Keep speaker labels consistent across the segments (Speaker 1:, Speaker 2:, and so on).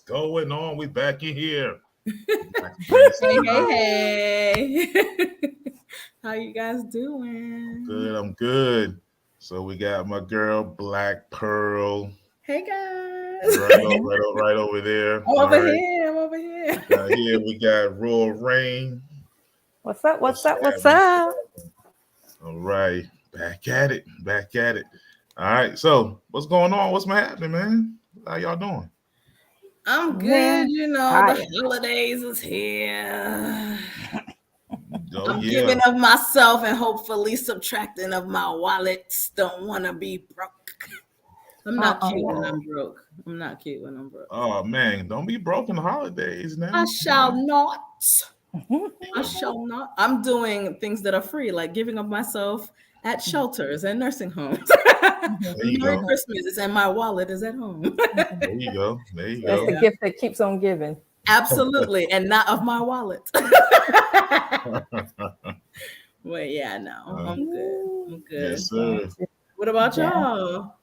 Speaker 1: going on? We back in here.
Speaker 2: Hey. How you guys doing?
Speaker 1: I'm good. So we got my girl Black Pearl.
Speaker 2: Hey guys.
Speaker 1: Right over there.
Speaker 2: I'm over here.
Speaker 1: Here we got Royal Rain.
Speaker 3: What's up?
Speaker 1: All right. Back at it. All right. So what's going on? What's happening, man? How y'all doing?
Speaker 2: I'm good. The holidays is here. I'm giving of myself and hopefully subtracting of my wallets. Don't want to be broke. I'm not cute when I'm broke.
Speaker 1: Oh man, don't be broke in the holidays now.
Speaker 2: I shall not. I'm doing things that are free, like giving of myself at shelters and nursing homes. Merry Christmas, and my wallet is at home.
Speaker 1: There you go.
Speaker 3: That's the gift that keeps on giving.
Speaker 2: Absolutely, and not of my wallet. Well, yeah, no, I'm good.
Speaker 1: Yes, sir.
Speaker 2: What about y'all?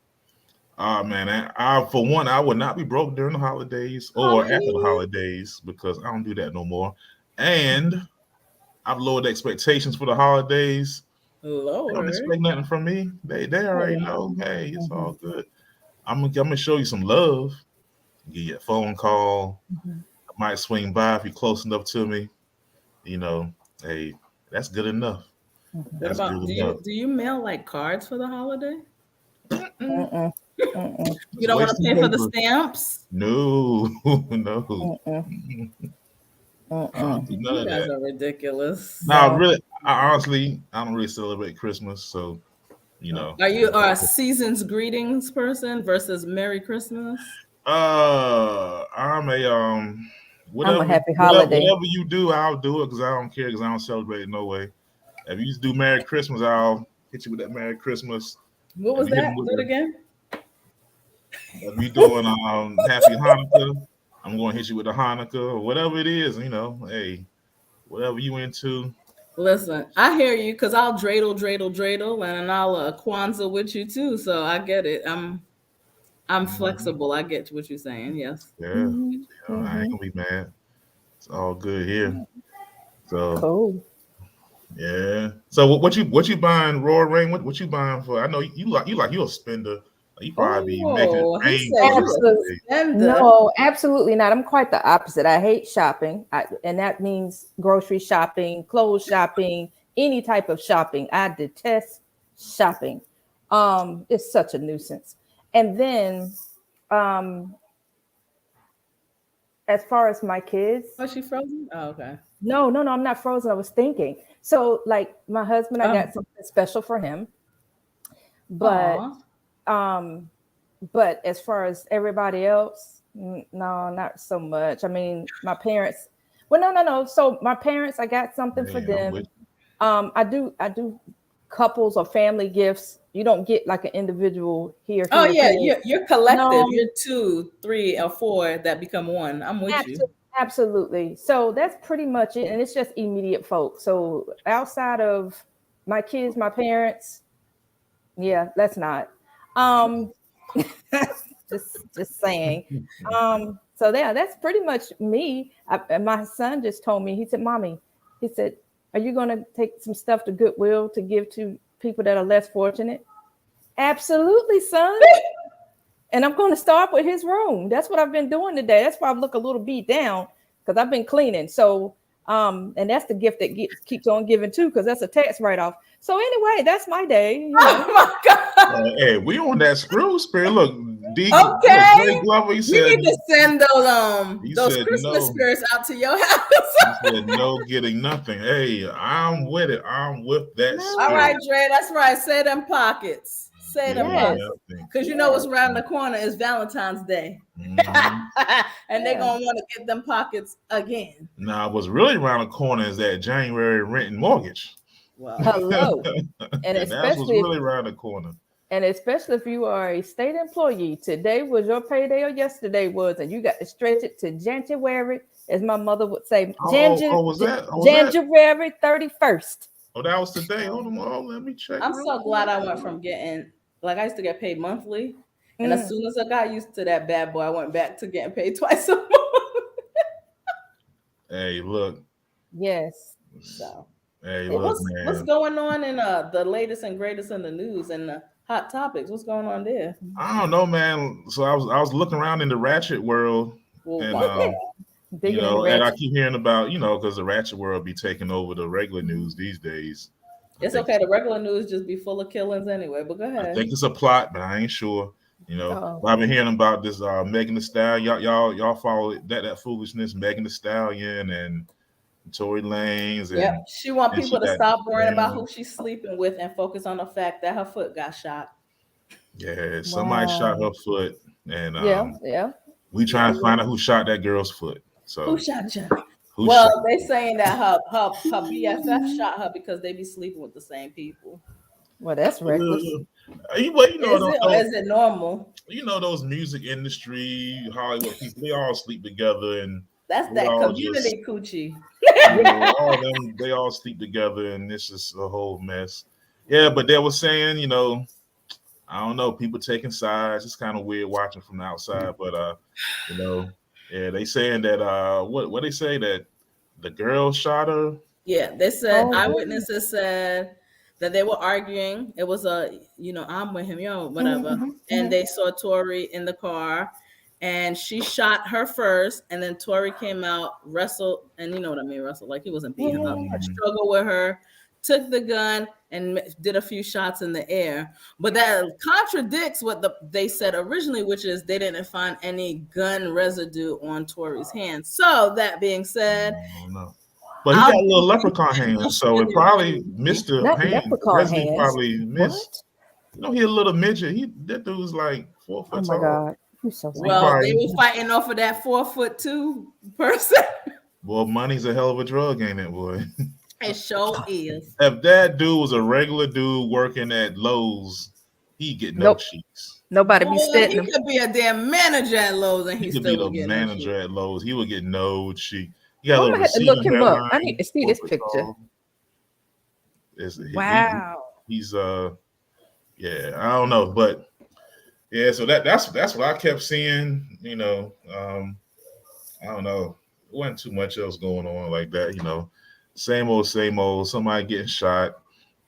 Speaker 1: Man, for one, I would not be broke during the holidays or after the holidays because I don't do that no more. And I've lowered expectations for the holidays.
Speaker 2: Lord.
Speaker 1: They don't expect nothing from me. They already know. Hey, it's all good. I'm gonna show you some love. Give you a phone call. I might swing by if you're close enough to me. Hey, that's good enough.
Speaker 2: What about do you mail like cards for the holiday? You don't want to pay for the stamps?
Speaker 1: No.
Speaker 2: You guys are ridiculous.
Speaker 1: No, really, I don't really celebrate Christmas, so
Speaker 2: Are you a season's greetings person versus Merry Christmas?
Speaker 1: I'm a
Speaker 3: happy holiday.
Speaker 1: Whatever you do, I'll do it because I don't care because I don't celebrate it no way. If you just do Merry Christmas, I'll hit you with that Merry Christmas.
Speaker 2: What was that? Do it again.
Speaker 1: If you doing Happy Hanukkah, I'm going to hit you with a Hanukkah or whatever it is. Hey, whatever you into.
Speaker 2: Listen, I hear you because I'll dreidel, and I'll Kwanzaa with you too. So I get it. I'm flexible. I get what you're saying. Yes.
Speaker 1: Yeah. I ain't gonna be mad. It's all good here. So
Speaker 3: cool.
Speaker 1: Yeah. So what you buying, Roy Rain? What you buying for? I know you're a spender. You probably be making rain.
Speaker 3: No, absolutely not. I'm quite the opposite. I hate shopping, and that means grocery shopping, clothes shopping, any type of shopping. I detest shopping. It's such a nuisance. And then, as far as my kids,
Speaker 2: was she frozen? Oh, okay.
Speaker 3: No, I'm not frozen. I was thinking. So, like my husband, I got something special for him, but. But as far as everybody else, no, not so much. I mean, my parents. Well, no. So my parents, I got something for them. I do couples or family gifts. You don't get like an individual here.
Speaker 2: Oh yeah, you're collective. No. You're 2, 3, or 4 that become one. I'm with you.
Speaker 3: Absolutely. So that's pretty much it, and it's just immediate folks. So outside of my kids, my parents, yeah, let's not. just saying. So yeah, that's pretty much me. My son just told me, he said, Mommy, he said, are you going to take some stuff to Goodwill to give to people that are less fortunate? Absolutely, son. And I'm going to start with his room. That's what I've been doing today. That's why I look a little beat down because I've been cleaning. So, and that's the gift that keeps on giving too, because that's a tax write-off. So anyway, that's my day.
Speaker 2: Oh my God!
Speaker 1: Hey, we on that screw spirit. Look,
Speaker 2: okay.
Speaker 1: Glover,
Speaker 2: you need to send those Christmas spirits out to your house.
Speaker 1: He said no getting nothing. Hey, I'm with it. I'm with that spirit.
Speaker 2: All right, Dre. That's right. Say them pockets. Say them pockets. Because you know what's around the corner is Valentine's Day. Mm-hmm. And they're going to want to get them pockets again.
Speaker 1: Now, what's really around the corner is that January rent and mortgage.
Speaker 3: Well, hello.
Speaker 1: And that's what's really around the corner.
Speaker 3: And especially if you are a state employee, today was your payday or yesterday was, and you got to stretch it to January, as my mother would say. January 31st.
Speaker 1: Oh, that was today. Hold on, let me check.
Speaker 2: I'm so glad I went from getting, like I used to get paid monthly. And as soon as I got used to that bad boy, I went back to getting paid twice a month.
Speaker 1: Hey, look.
Speaker 3: Yes.
Speaker 2: So,
Speaker 1: hey, look, man.
Speaker 2: What's going on in the latest and greatest in the news and the hot topics? What's going on there?
Speaker 1: I don't know, man. So I was looking around in the Ratchet world, and and I keep hearing about, because the Ratchet world be taking over the regular news these days.
Speaker 2: It's okay. The regular news just be full of killings anyway. But go ahead.
Speaker 1: I think it's a plot, but I ain't sure. But I've been hearing about this Megan Thee Stallion. Y'all follow that foolishness, Megan Thee Stallion and Tory Lanez.
Speaker 2: Yeah, she want people to stop worrying about who she's sleeping with and focus on the fact that her foot got shot.
Speaker 1: Yeah, somebody shot her foot, and
Speaker 3: yeah.
Speaker 1: We trying to find out who shot that girl's foot. So
Speaker 2: who shot you?
Speaker 1: Well,
Speaker 2: they saying that her BFF shot her because they be sleeping with the same people.
Speaker 3: Well, that's reckless.
Speaker 2: Is it normal?
Speaker 1: Those music industry, Hollywood people, they all sleep together, and
Speaker 2: that's that community coochie.
Speaker 1: All of them, they all sleep together, and it's just a whole mess. Yeah, but they were saying, I don't know, people taking sides. It's kind of weird watching from the outside, but yeah, they saying that what they say, that the girl shot her.
Speaker 2: Yeah, they said eyewitnesses said that they were arguing. It was I'm with him, whatever. Mm-hmm. And they saw Tory in the car, and she shot her first, and then Tory came out, wrestled, and you know what I mean, wrestled, like he wasn't beating up, struggled with her, took the gun and did a few shots in the air. But that contradicts what they said originally, which is they didn't find any gun residue on Tory's hands. So that being said,
Speaker 1: but he got a little leprechaun hand, so it probably missed the hand. Residue probably missed. What? He a little midget. That dude was like 4 foot tall.
Speaker 3: Oh my God. So
Speaker 2: they were fighting off of that 4'2" person.
Speaker 1: Well, money's a hell of a drug, ain't it, boy?
Speaker 2: It sure is.
Speaker 1: If that dude was a regular dude working at Lowe's, he'd get no cheeks.
Speaker 3: Nobody be stepping him.
Speaker 2: He could be a damn manager at Lowe's, and he still would get no cheeks.
Speaker 1: He could be the manager at Lowe's. He would get no cheek.
Speaker 3: I'm gonna have to look him up. I need to see this picture.
Speaker 1: Wow. He's yeah, I don't know, but yeah, so that's what I kept seeing. I don't know. There wasn't too much else going on like that. Same old. Somebody getting shot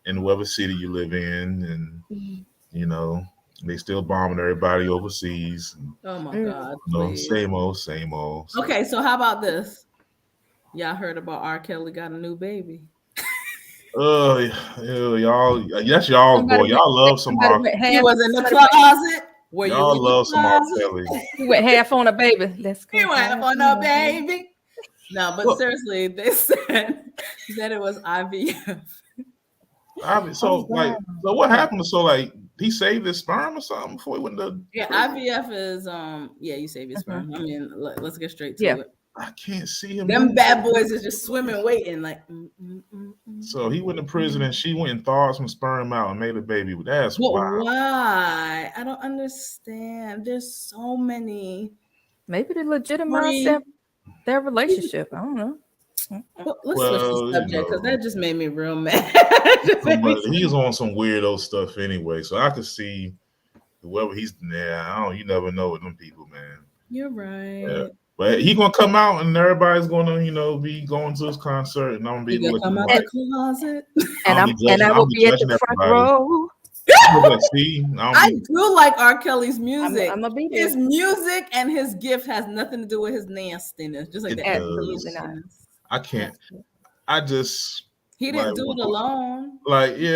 Speaker 1: in whatever city you live in, and they still bombing everybody overseas.
Speaker 2: Oh my God!
Speaker 1: Same old.
Speaker 2: Okay, so how about this? Y'all heard about R. Kelly got a new baby?
Speaker 1: Y'all, that's y'all boy. Y'all love some R.
Speaker 2: He was in the closet.
Speaker 1: Y'all love some R. Kelly.
Speaker 3: He went half on a baby. Let's go.
Speaker 2: He went half on a baby. No, but seriously, they said that it was IVF.
Speaker 1: So what happened? So he saved his sperm or something before he went to.
Speaker 2: Yeah, IVF is you save your sperm. I mean, let's get straight to it.
Speaker 1: I can't see him.
Speaker 2: Them bad boys is just swimming, waiting like.
Speaker 1: So he went to prison and she went and thawed some sperm out and made a baby. That's wild.
Speaker 2: Why? I don't understand. There's so many.
Speaker 3: Maybe they legitimize their relationship. I don't know.
Speaker 2: Let's switch the subject because that just made me real mad.
Speaker 1: He's on some weirdo stuff anyway, so I could see whoever he's there. You never know with them people, man.
Speaker 2: You're right.
Speaker 1: Yeah. But he gonna come out and everybody's gonna, be going to his concert, and I'm gonna be able to
Speaker 2: come out the closet.
Speaker 3: And I will be at the front row.
Speaker 2: I do like R. Kelly's music.
Speaker 3: I'm gonna be there.
Speaker 2: His music and his gift has nothing to do with his nastiness. Just like that.
Speaker 1: I can't.
Speaker 2: He didn't do it alone.
Speaker 1: But he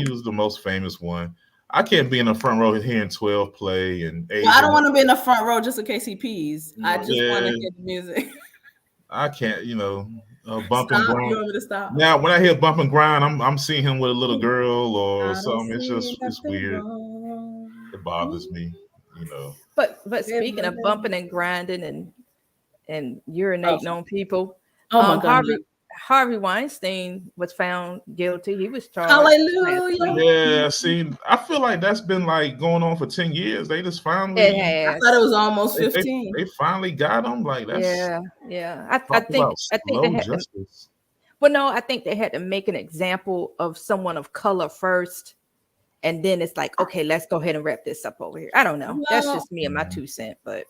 Speaker 1: was the most famous one. I can't be in the front row hearing 12 play and.
Speaker 2: I don't want to be in the front row just in case he pees. I just want to hear the music.
Speaker 1: I can't, bump and grind.
Speaker 2: You want me to stop?
Speaker 1: Now, when I hear bump and grind, I'm seeing him with a little girl or something. It's weird. It bothers me,
Speaker 3: But speaking of bumping and grinding and urinating on people,
Speaker 2: my God.
Speaker 3: Harvey Weinstein was found guilty. He was charged.
Speaker 2: Hallelujah.
Speaker 1: Yeah, I feel like that's been going on for 10 years. They just finally.
Speaker 2: I thought it was almost 15.
Speaker 1: They finally got him. That's
Speaker 3: I think they had I think they had to make an example of someone of color first, and then it's like, okay, let's go ahead and wrap this up over here. I don't know. That's just me and my 2 cents, but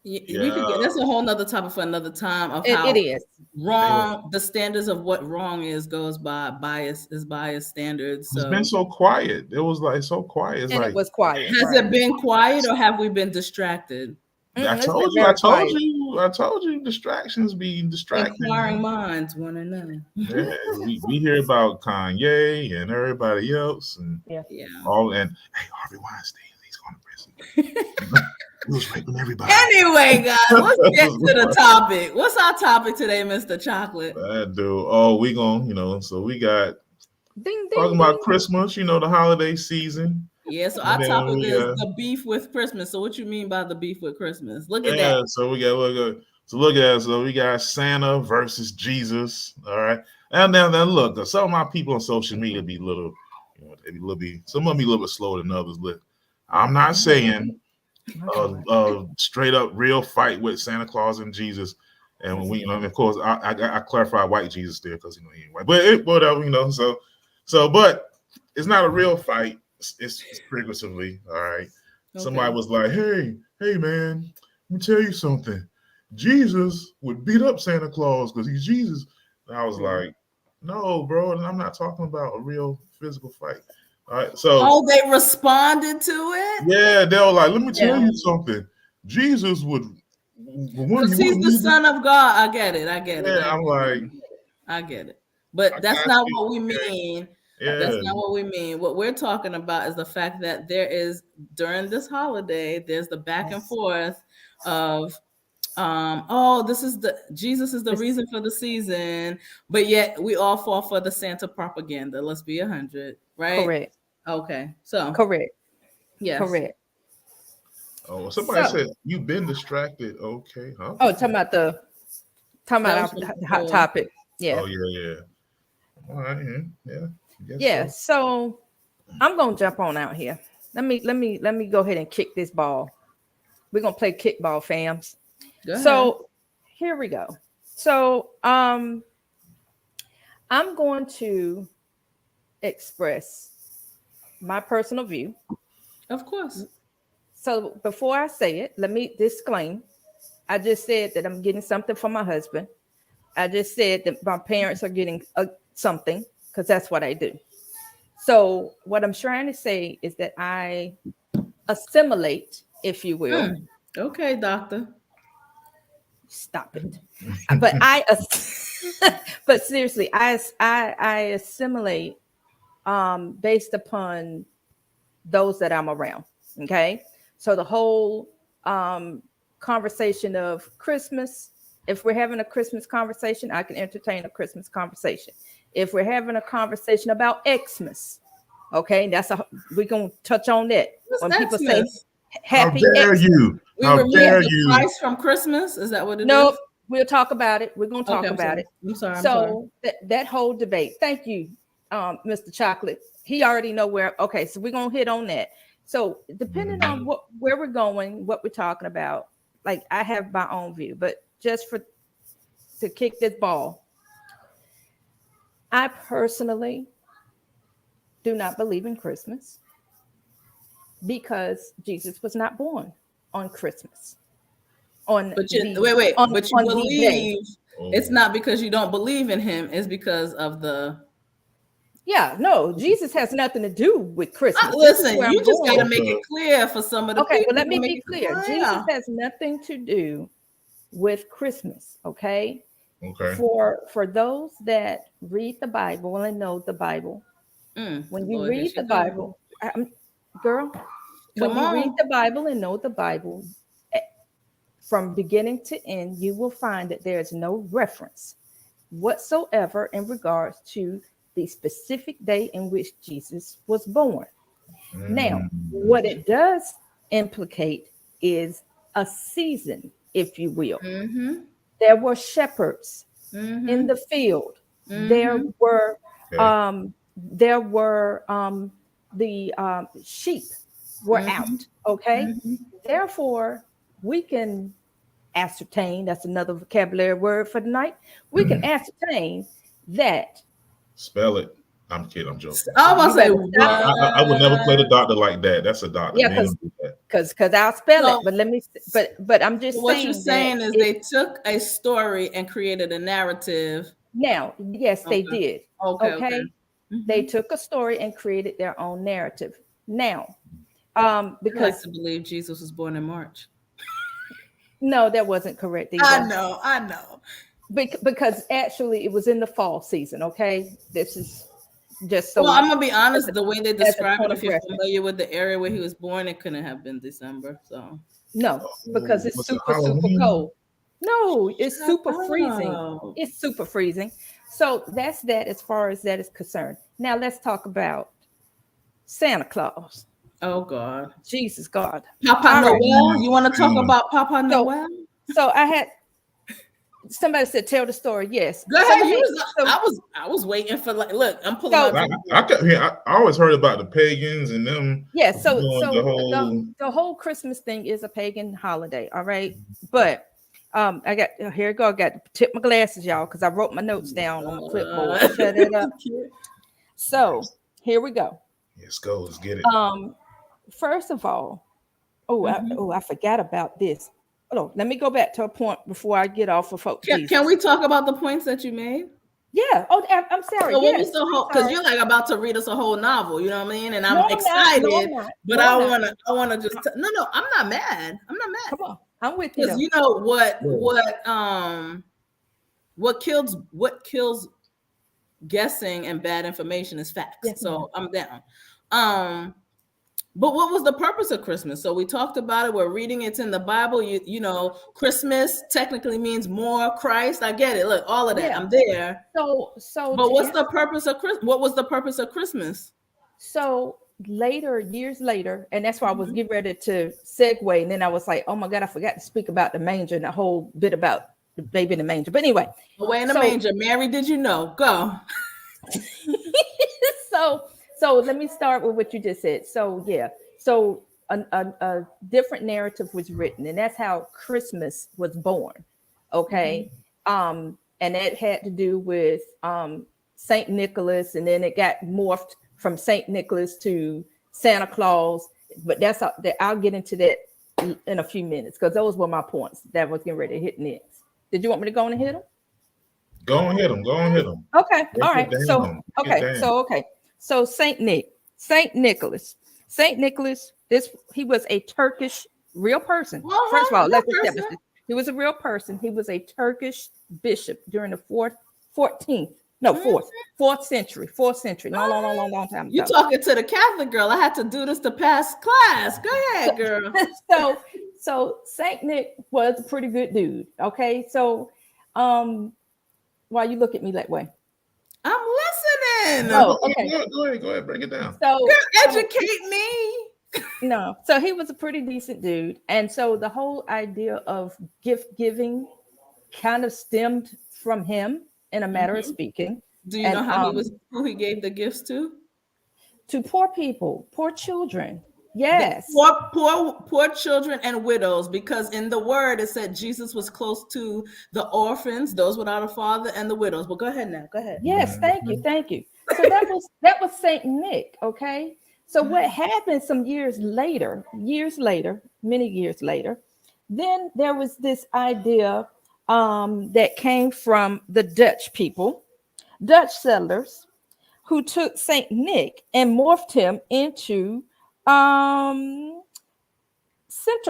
Speaker 2: we could get, that's a whole nother topic for another time of how
Speaker 3: it is
Speaker 2: wrong. The standards of what wrong is goes by bias standards. So
Speaker 1: it's been so quiet. It was like so quiet. It's
Speaker 3: and
Speaker 1: like,
Speaker 3: it was quiet.
Speaker 2: Has it been quiet, or have we been distracted?
Speaker 1: I told you, distractions be distracting.
Speaker 2: Inquiring minds want to know.
Speaker 1: Yeah, we hear about Kanye and everybody else, and all, and hey, Harvey Weinstein, he's going to prison. He was raping everybody.
Speaker 2: Anyway, guys, let's get to the topic. What's our topic today, Mr. Chocolate?
Speaker 1: We gonna, so we got
Speaker 3: ding,
Speaker 1: talking about Christmas, the holiday season.
Speaker 2: Yeah, so our topic is the beef with Christmas. So what you mean by the beef with Christmas? Look at that.
Speaker 1: So we got So we got Santa versus Jesus. All right. And then look, some of my people on social media be some of them be a little bit slower than others. But I'm not saying straight up real fight with Santa Claus and Jesus. And when we, of course, I clarify white Jesus there because he ain't white. But whatever, so but it's not a real fight. It's figuratively, all right. Okay. Somebody was like, hey man, let me tell you something. Jesus would beat up Santa Claus because he's Jesus. And I was like, no, bro, and I'm not talking about a real physical fight. All right, so
Speaker 2: they responded to it.
Speaker 1: Yeah, they were like, let me tell you something. Jesus would.
Speaker 2: He's the Son of God. I get it.
Speaker 1: Yeah, I'm like,
Speaker 2: I get it, but that's not what we mean. Yeah. That's not what we mean. What we're talking about is the fact that there is, during this holiday, there's the back and forth of Jesus is the reason for the season, but yet we all fall for the Santa propaganda. Let's be 100, right?
Speaker 3: Correct.
Speaker 2: Okay, so
Speaker 3: correct.
Speaker 2: Yes.
Speaker 3: Correct.
Speaker 1: Oh, somebody said you've been distracted. Okay, huh?
Speaker 3: Oh, talking about the hot topic. Yeah.
Speaker 1: Oh yeah. All right. Yeah.
Speaker 3: Yeah. So I'm gonna jump on out here. Let me go ahead and kick this ball. We're gonna play kickball, fams. So here we go. So I'm going to express my personal view.
Speaker 2: Of course.
Speaker 3: So before I say it, let me disclaim. I just said that I'm getting something from my husband. I just said that my parents are getting something because that's what I do. So what I'm trying to say is that I assimilate, if you will.
Speaker 2: Okay, doctor.
Speaker 3: Stop it. But seriously, I assimilate based upon those that I'm around. Okay. So the whole conversation of Christmas, if we're having a Christmas conversation, I can entertain a Christmas conversation. If we're having a conversation about Xmas, okay, we're gonna touch on that. When people say happy
Speaker 1: Xmas. How dare you?
Speaker 2: How dare you? Christ from Christmas? Is that what it is?
Speaker 3: Nope. We'll talk about it. We're gonna talk about it.
Speaker 2: I'm sorry.
Speaker 3: So that whole debate. Thank you, Mr. Chocolate. He already know where. Okay, so we're gonna hit on that. So depending on where we're going, what we're talking about, like I have my own view, but just to kick this ball, I personally do not believe in Christmas because Jesus was not born on Christmas.
Speaker 2: But you believe it's not because you don't believe in him, it's because of the
Speaker 3: Jesus has nothing to do with Christmas.
Speaker 2: Listen, you just got to make it clear for some of the people.
Speaker 3: Okay, well, let me be clear. Jesus has nothing to do with Christmas, okay?
Speaker 1: Okay.
Speaker 3: For those that read the Bible and know the Bible, when you read the Bible, girl, when you read the Bible and know the Bible, from beginning to end, you will find that there is no reference whatsoever in regards to the specific day in which Jesus was born. Now, what it does implicate is a season, if you will. There were shepherds in the field. There were the sheep were out. Okay. Therefore, we can ascertain, that's another vocabulary word for tonight. We can ascertain that.
Speaker 1: Spell it. I'm kidding. I'm joking.
Speaker 2: I was say,
Speaker 1: I would never play the doctor like that. That's a doctor.
Speaker 3: Yeah, because I'll spell it. But let me. But I'm just
Speaker 2: what
Speaker 3: saying.
Speaker 2: You're saying is they took a story and created a narrative.
Speaker 3: Now, yes, they did. Okay. They
Speaker 2: Mm-hmm.
Speaker 3: took a story and created their own narrative. Now, because
Speaker 2: I like to believe Jesus was born in March.
Speaker 3: No, that wasn't correct either.
Speaker 2: I know.
Speaker 3: Because actually it was in the fall season. Okay, this is just so.
Speaker 2: Well, I'm gonna be honest. The way they describe it, if you're familiar with the area where he was born, it couldn't have been December. So
Speaker 3: no, because it's super cold. No, it's super freezing. It's super freezing. So that's that as far as that is concerned. Now let's talk about Santa Claus.
Speaker 2: Oh God,
Speaker 3: Jesus God,
Speaker 2: Papa Noel. You want to talk about Papa Noel?
Speaker 3: So I had. Somebody said, "Tell the story." Yes.
Speaker 2: Go ahead. I was waiting for look. I'm pulling up.
Speaker 1: I always heard about the pagans and them.
Speaker 3: Yeah. So the whole Christmas thing is a pagan holiday. All right. But I got here. I got to tip my glasses, y'all, because I wrote my notes down on the clipboard. Shut it up. So here we go.
Speaker 1: Let's go. Let's get it.
Speaker 3: First of all, I forgot about this. Oh, let me go back to a point before I get off of folks.
Speaker 2: Can we talk about the points that you made?
Speaker 3: Yeah. Oh, I'm sorry.
Speaker 2: So what was the whole? Because you're like about to read us a whole novel. You know what I mean? And I'm excited, but I wanna just no. I'm not mad.
Speaker 3: Come on, I'm with you.
Speaker 2: Because you know what kills guessing and bad information is facts. Yes, so I'm down. But what was the purpose of Christmas? So we talked about it. We're reading it's in the Bible. You know, Christmas technically means more Christ. I get it. Look, all of that. Yeah. I'm there.
Speaker 3: So.
Speaker 2: But what's the purpose of Christmas? What was the purpose of Christmas?
Speaker 3: So years later, and that's why I was getting ready to segue, and then I was like, oh my God, I forgot to speak about the manger and the whole bit about the baby in the manger. But anyway,
Speaker 2: away in the manger. Mary, did you know? Go.
Speaker 3: So let me start with what you just said. So yeah, so a different narrative was written, and that's how Christmas was born. Okay, and it had to do with Saint Nicholas, and then it got morphed from Saint Nicholas to Santa Claus. But I'll get into that in a few minutes because those were my points that was getting ready to hit next. Did you want me to go on and hit them?
Speaker 1: Go on, hit them.
Speaker 3: Okay, all right. So Saint Nicholas, he was a Turkish real person. First of all, let's establish this. He was a real person. He was a Turkish bishop during the fourth century. Long time ago.
Speaker 2: You talking to the Catholic girl? I had to do this to pass class. Go ahead, girl.
Speaker 3: So Saint Nick was a pretty good dude. Okay, so why you look at me that way?
Speaker 2: I'm listening.
Speaker 1: Oh, okay. Go ahead, break it down.
Speaker 2: So educate me.
Speaker 3: No, so he was a pretty decent dude, and so the whole idea of gift giving kind of stemmed from him, in a matter of speaking.
Speaker 2: Do you know who he gave the gifts to?
Speaker 3: To poor people, poor children. Yes,
Speaker 2: poor children and widows, because in the word it said Jesus was close to the orphans, those without a father, and the widows. But go ahead now. Go ahead.
Speaker 3: Yes, thank you. So that was Saint Nick. Okay. So what happened many years later, then there was this idea that came from the Dutch people, Dutch settlers, who took Saint Nick and morphed him into Santa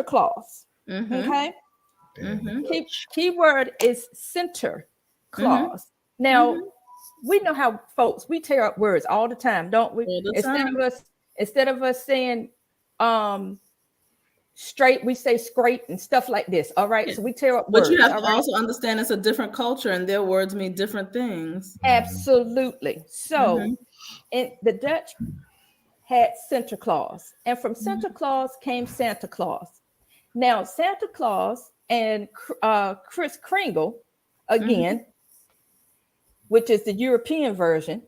Speaker 3: Claus. Okay. Keyword is Santa Claus. Now we know how we tear up words all the time, don't we? Instead of us saying straight, we say scrape and stuff like this. All right. So we tear up words.
Speaker 2: But you have to also understand it's a different culture and their words mean different things.
Speaker 3: Absolutely. So the Dutch had Santa Claus, and from Santa Claus came Santa Claus. Now Santa Claus and Kris Kringle, again, which is the European version.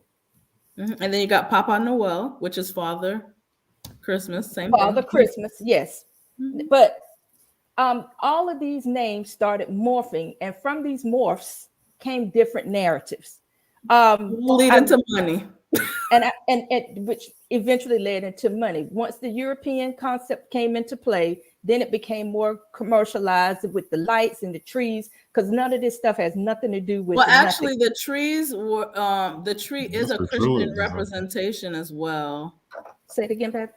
Speaker 2: And then you got Papa Noel, which is Father Christmas, same
Speaker 3: Father
Speaker 2: thing.
Speaker 3: Christmas, yes. But all of these names started morphing, and from these morphs came different narratives.
Speaker 2: Leading to money.
Speaker 3: and which eventually led into money. Once the European concept came into play, then it became more commercialized with the lights and the trees, because none of this stuff has nothing to do with.
Speaker 2: Well, actually, the trees were the tree is a Christian representation as well.
Speaker 3: Say it again, Pat.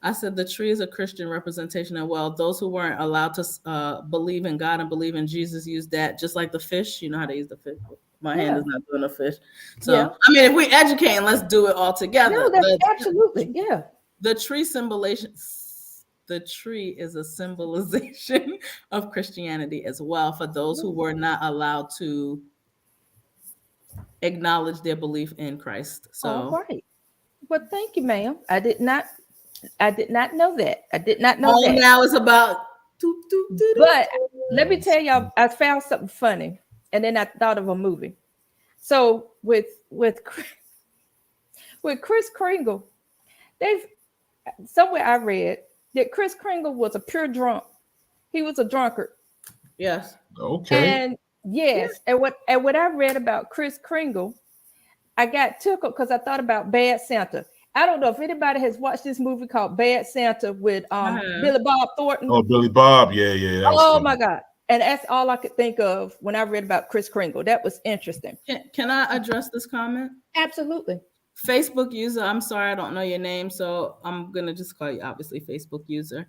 Speaker 2: I said the tree is a Christian representation as well. Those who weren't allowed to believe in God and believe in Jesus used that, just like the fish. You know how they use the fish. My hand is not doing a fish. So, I mean, if we educate, let's do it all together.
Speaker 3: No, that's absolutely, yeah.
Speaker 2: The tree symbolization. The tree is a symbolization of Christianity as well for those who were not allowed to acknowledge their belief in Christ. So,
Speaker 3: all right. Well, thank you, ma'am. I did not know that. I did not know that.
Speaker 2: Now it's about.
Speaker 3: But let me tell y'all, I found something funny, and then I thought of a movie. So with Kris Kringle, somewhere I read that Kris Kringle was a pure drunk. He was a drunkard.
Speaker 2: Yes.
Speaker 1: Okay.
Speaker 3: And yes, and what I read about Kris Kringle, I got tickled because I thought about Bad Santa. I don't know if anybody has watched this movie called Bad Santa with Billy Bob Thornton.
Speaker 1: Oh, Billy Bob, yeah.
Speaker 3: Oh my God. And that's all I could think of when I read about Kris Kringle. That was interesting.
Speaker 2: Can I address this comment?
Speaker 3: Absolutely.
Speaker 2: Facebook user, I'm sorry, I don't know your name, so I'm going to just call you, obviously, Facebook user.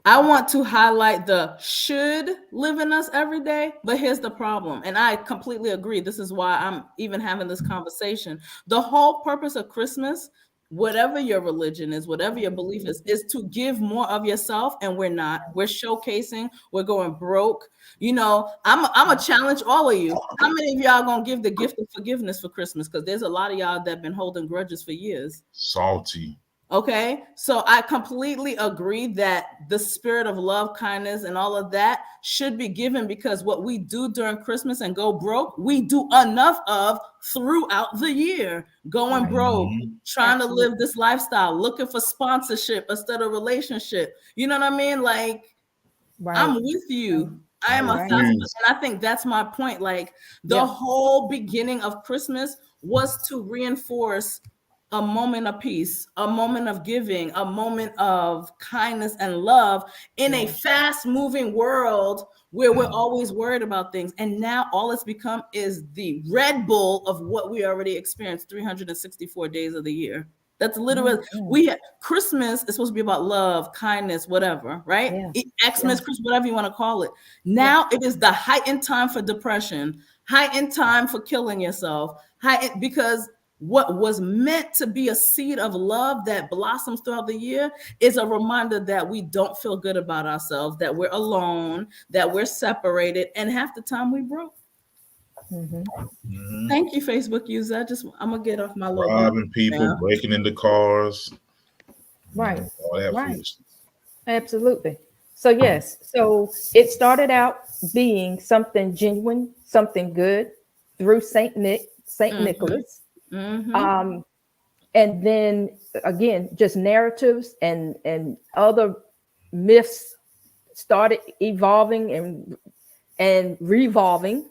Speaker 2: I want to highlight the should live in us every day, but here's the problem. And I completely agree. This is why I'm even having this conversation. The whole purpose of Christmas, whatever your religion is, whatever your belief is to give more of yourself. And we're not. We're showcasing. We're going broke. You know, I'm going to challenge all of you. How many of y'all going to give the gift of forgiveness for Christmas? Because there's a lot of y'all that have been holding grudges for years.
Speaker 1: Salty.
Speaker 2: Okay, so I completely agree that the spirit of love, kindness, and all of that should be given, because what we do during Christmas and go broke, we do enough of throughout the year. Going broke, trying to live this lifestyle, looking for sponsorship instead of relationship. You know what I mean? Like, I'm with you. I am 1,000%. And I think that's my point. Like, the whole beginning of Christmas was to reinforce a moment of peace, a moment of giving, a moment of kindness and love in a fast-moving world where we're always worried about things. And now all it's become is the Red Bull of what we already experienced 364 days of the year. That's literally, Christmas is supposed to be about love, kindness, whatever, right? Xmas, Christmas, whatever you want to call it. Now it is the heightened time for depression, heightened time for killing yourself, because what was meant to be a seed of love that blossoms throughout the year is a reminder that we don't feel good about ourselves, that we're alone, that we're separated, and half the time we broke. Thank you, Facebook user. I'm gonna get off my logo.
Speaker 1: Robbing people, breaking into cars.
Speaker 3: Right.
Speaker 1: All that foolishness.
Speaker 3: Absolutely. So yes, so it started out being something genuine, something good through Saint Nicholas. And then again, just narratives and other myths started evolving and revolving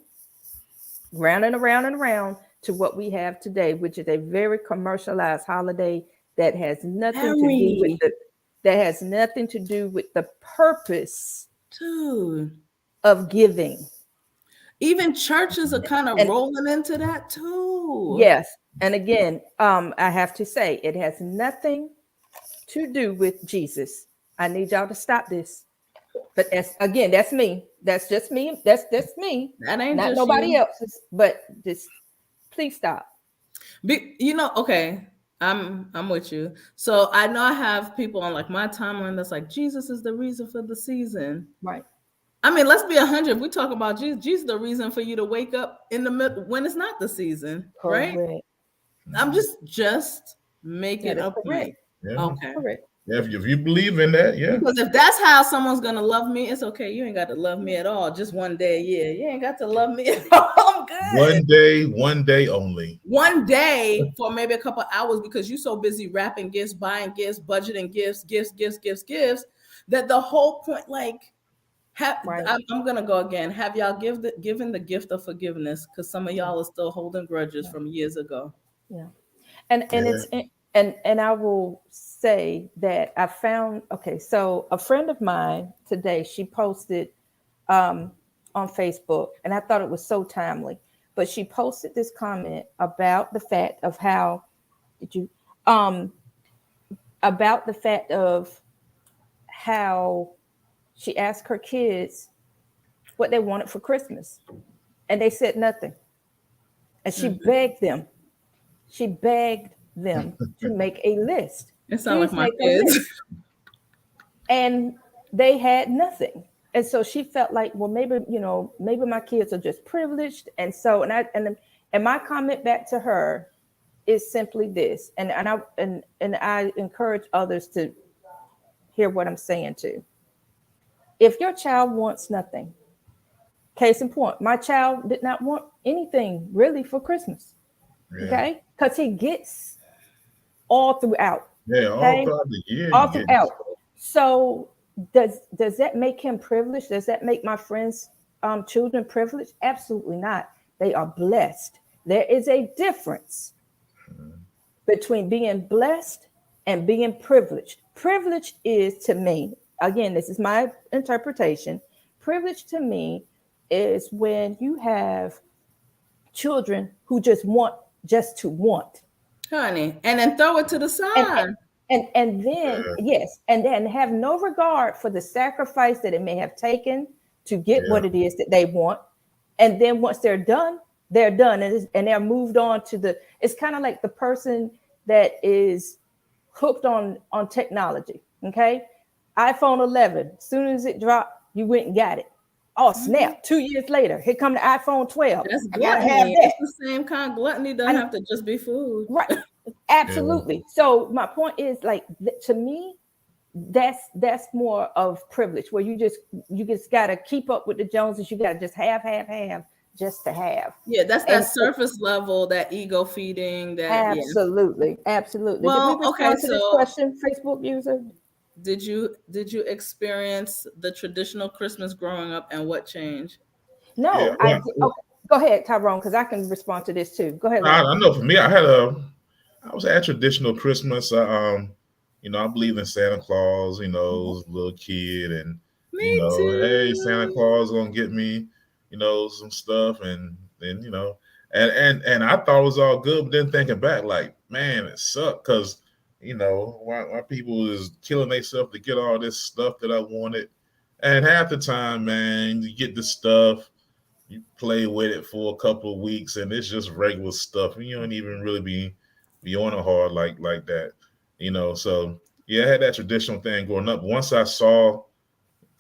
Speaker 3: round and around to what we have today, which is a very commercialized holiday that has nothing to do with the purpose of giving.
Speaker 2: Even churches are kind of rolling into that too.
Speaker 3: Yes. And again, I have to say, it has nothing to do with Jesus. I need y'all to stop this. But that's me. That's just me. That's me.
Speaker 2: That ain't
Speaker 3: not
Speaker 2: just
Speaker 3: nobody else's. But just please stop.
Speaker 2: Okay. I'm with you. So I know I have people on like my timeline that's like, Jesus is the reason for the season.
Speaker 3: Right.
Speaker 2: I mean, let's be 100. We talk about Jesus. Jesus is the reason for you to wake up in the middle when it's not the season, right? I'm just making a point. Okay.
Speaker 3: Correct.
Speaker 1: Yeah, if you believe in that,
Speaker 2: Because if that's how someone's gonna love me, it's okay. You ain't got to love me at all. Just one day a year. You ain't got to love me at all. I'm good.
Speaker 1: One day only.
Speaker 2: One day for maybe a couple hours because you're so busy wrapping gifts, buying gifts, budgeting gifts, that the whole point, like, I'm gonna go again. Have y'all given the gift of forgiveness? Because some of y'all are still holding grudges from years ago.
Speaker 3: Yeah. And it's and I will say that I found, okay, so a friend of mine today, she posted on Facebook, and I thought it was so timely, but she posted this comment about the fact of how did you about the fact of how she asked her kids what they wanted for Christmas, and they said nothing. And she begged them. She begged them to make a list.
Speaker 2: It sounds like my kids.
Speaker 3: And they had nothing. And so she felt like, well, maybe, maybe my kids are just privileged. And so, and my comment back to her is simply this. And I encourage others to hear what I'm saying too. If your child wants nothing, case in point, my child did not want anything really for Christmas. Yeah. Okay, because he gets all throughout.
Speaker 1: Yeah, all throughout the year.
Speaker 3: All throughout. So does that make him privileged? Does that make my friends' children privileged? Absolutely not. They are blessed. There is a difference between being blessed and being privileged. Privilege is, to me, again, this is my interpretation. Privilege to me is when you have children who just want to want,
Speaker 2: honey, and then throw it to the side,
Speaker 3: and then yes, and then have no regard for the sacrifice that it may have taken to get what it is that they want, and then once they're done, and they're moved on to the. It's kind of like the person that is hooked on technology. Okay, iPhone 11. As soon as it dropped, you went and got it. Oh snap! 2 years later, here come the iPhone 12.
Speaker 2: That's gluttony. It's the same kind of gluttony. Doesn't have to just be food,
Speaker 3: right? Absolutely. So my point is, like, to me, that's more of privilege, where you just got to keep up with the Joneses. You got to just have, just to have.
Speaker 2: Yeah, that's that surface level, that ego feeding. That
Speaker 3: absolutely.
Speaker 2: Well,
Speaker 3: did we respond to this question, Facebook user?
Speaker 2: Did you experience the traditional Christmas growing up, and what changed?
Speaker 3: No, okay, go ahead, Tyrone, because I can respond to this too. Go ahead.
Speaker 1: I know for me, I was at traditional Christmas. I believe in Santa Claus. As a little kid, and
Speaker 2: me too.
Speaker 1: Hey, Santa Claus gonna get me, some stuff, and then and I thought it was all good, but then thinking back, like, man, it sucked because. Why people is killing themselves to get all this stuff that I wanted. And half the time, man, you get the stuff, you play with it for a couple of weeks, and it's just regular stuff. And you don't even really be on it hard like that. So yeah, I had that traditional thing growing up. Once I saw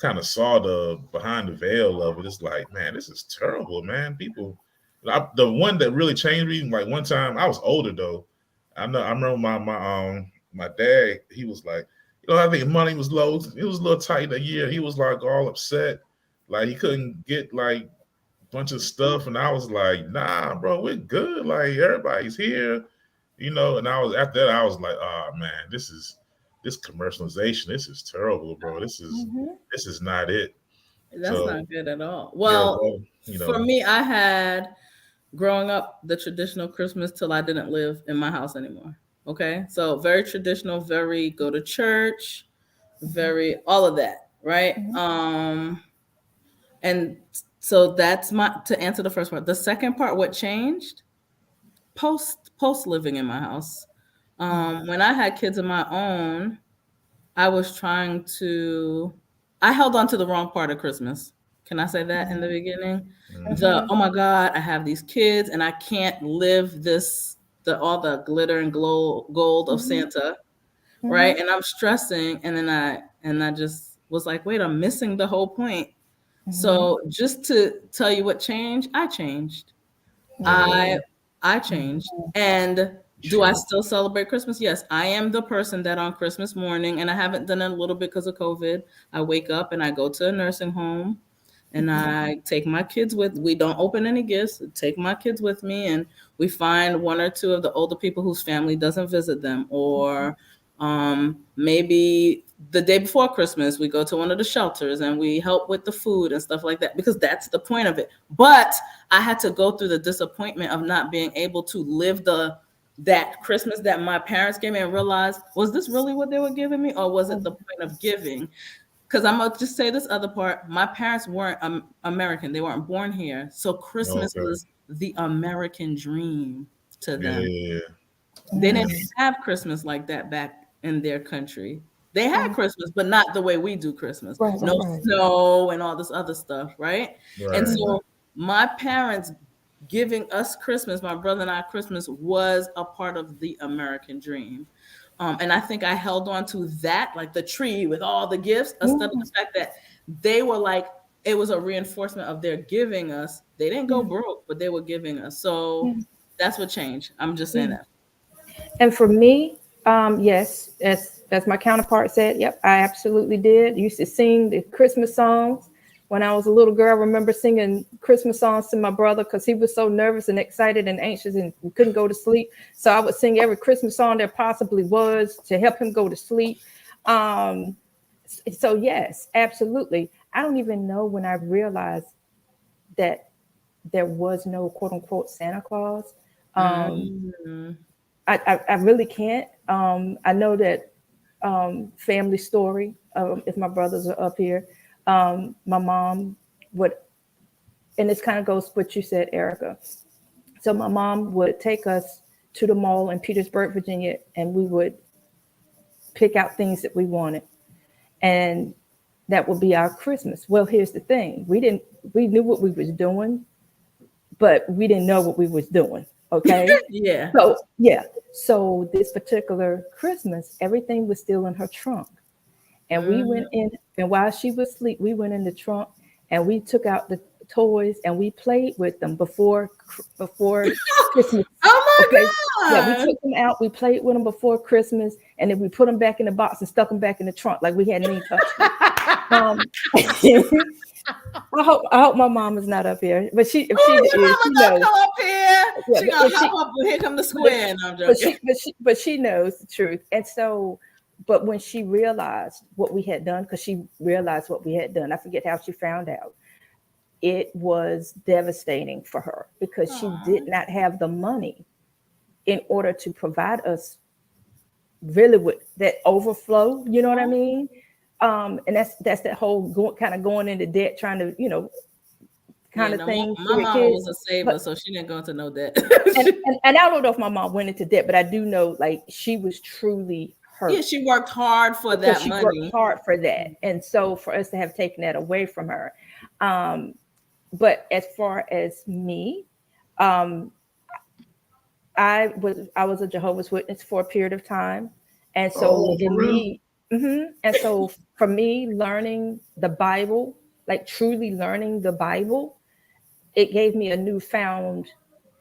Speaker 1: the behind the veil of it, it's like, man, this is terrible, man. People, the one that really changed me, like one time, I was older though. I remember my dad, he was like, I think money was low. It was a little tight a year. He was like all upset. Like he couldn't get like a bunch of stuff. And I was like, nah, bro, we're good. Like everybody's here, and after that, I was like, oh man, this commercialization. This is terrible, bro. This is not it.
Speaker 2: That's not good at all. Well, for me, I had growing up the traditional Christmas till I didn't live in my house anymore. Okay, so very traditional, very go to church, very all of that, right? And so that's to answer the first part. The second part, what changed? Post living in my house. When I had kids of my own, I held on to the wrong part of Christmas. Can I say that in the beginning? Oh my God, I have these kids and I can't live all the glitter and gold of Santa, right? And I'm stressing, and then I just was like, wait, I'm missing the whole point. So just to tell you what changed, I changed. I changed. And do I still celebrate Christmas? Yes, I am the person that on Christmas morning, and I haven't done it a little bit because of COVID, I wake up and I go to a nursing home. And I take my kids we don't open any gifts, take my kids with me, and we find one or two of the older people whose family doesn't visit them. Or maybe the day before Christmas, we go to one of the shelters and we help with the food and stuff like that, because that's the point of it. But I had to go through the disappointment of not being able to live the that Christmas that my parents gave me and realized, was this really what they were giving me, or was it the point of giving? Because I'm gonna just say this other part. My parents weren't American; they weren't born here, so Christmas was the American dream to them.
Speaker 1: Yeah.
Speaker 2: They didn't have Christmas like that back in their country. They had Christmas, but not the way we do Christmas. No snow and all this other stuff, right? And so my parents giving us Christmas, my brother and I Christmas, was a part of the American dream. And I think I held on to that, like the tree with all the gifts, instead of the fact that they were like, it was a reinforcement of their giving us. They didn't go broke, but they were giving us. So that's what changed. I'm just saying that.
Speaker 3: And for me, yes, as my counterpart said, yep, I absolutely did. Used to sing the Christmas songs. When I was a little girl, I remember singing Christmas songs to my brother because he was so nervous and excited and anxious and we couldn't go to sleep. So I would sing every Christmas song there possibly was to help him go to sleep. So yes, absolutely. I don't even know when I realized that there was no quote unquote Santa Claus. I really can't. I know that family story, if my brothers are up here, my mom would, and this kind of goes with what you said, Erica. So my mom would take us to the mall in Petersburg, Virginia, and we would pick out things that we wanted. And that would be our Christmas. Well, here's the thing. We knew what we was doing, but we didn't know what we was doing. Okay.
Speaker 2: Yeah.
Speaker 3: So this particular Christmas, everything was still in her trunk. And we went in, and while she was asleep, we went in the trunk and we took out the toys and we played with them before Christmas.
Speaker 2: Oh my God.
Speaker 3: Yeah, we took them out, we played with them before Christmas, and then we put them back in the box and stuck them back in the trunk like we hadn't even touched them. I hope my mom is not up here, but she knows.
Speaker 2: Come up here. Yeah, she gonna hop up and here come the square. No, I'm joking.
Speaker 3: But she knows the truth, and so. But when she realized what we had done, because she realized what we had done, I forget how she found out. It was devastating for her because she did not have the money in order to provide us really with that overflow. You know what I mean? And that's that whole going into debt, trying to, thing.
Speaker 2: My mom was a saver, so she didn't go into no debt.
Speaker 3: and I don't know if my mom went into debt, but I do know like she was truly hurt.
Speaker 2: Yeah, she worked hard for that money.
Speaker 3: She worked hard for that. And so for us to have taken that away from her. But as far as me, I was a Jehovah's Witness for a period of time. And so for me, learning the Bible, like truly learning the Bible, it gave me a newfound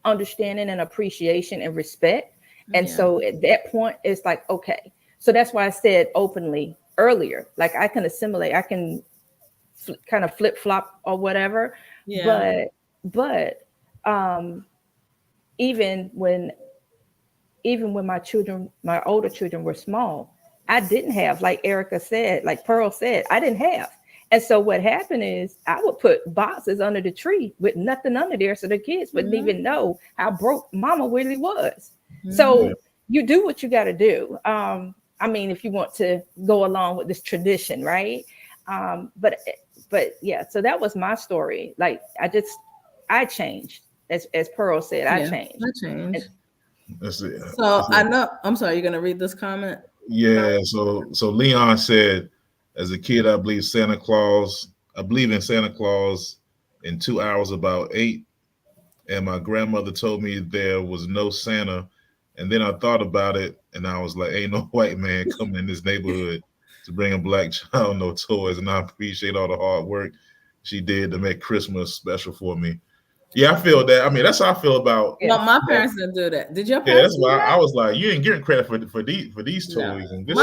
Speaker 3: understanding and appreciation and respect. And so at that point, it's like, okay. So that's why I said openly earlier, like I can assimilate, I can kind of flip flop or whatever. Yeah. But even when my older children were small, I didn't have, like Erica said, like Pearl said, I didn't have. And so what happened is I would put boxes under the tree with nothing under there. So the kids wouldn't even know how broke mama really was. So you do what you got to do. I mean, if you want to go along with this tradition, right? But yeah, so that was my story. Like I changed, as Pearl said, I changed.
Speaker 1: That's it.
Speaker 2: So I know. I'm sorry. You're gonna read this comment?
Speaker 1: Yeah. So Leon said, as a kid, I believe in Santa Claus in 2 hours about 8, and my grandmother told me there was no Santa. And then I thought about it, and I was like, ain't no white man coming in this neighborhood to bring a black child no toys. And I appreciate all the hard work she did to make Christmas special for me. Yeah, I feel that. I mean, that's how I feel about.
Speaker 2: No, my parents didn't do that. Did your parents?
Speaker 1: Yeah, that's why I was like, you ain't getting credit for these toys.
Speaker 2: No.
Speaker 1: And this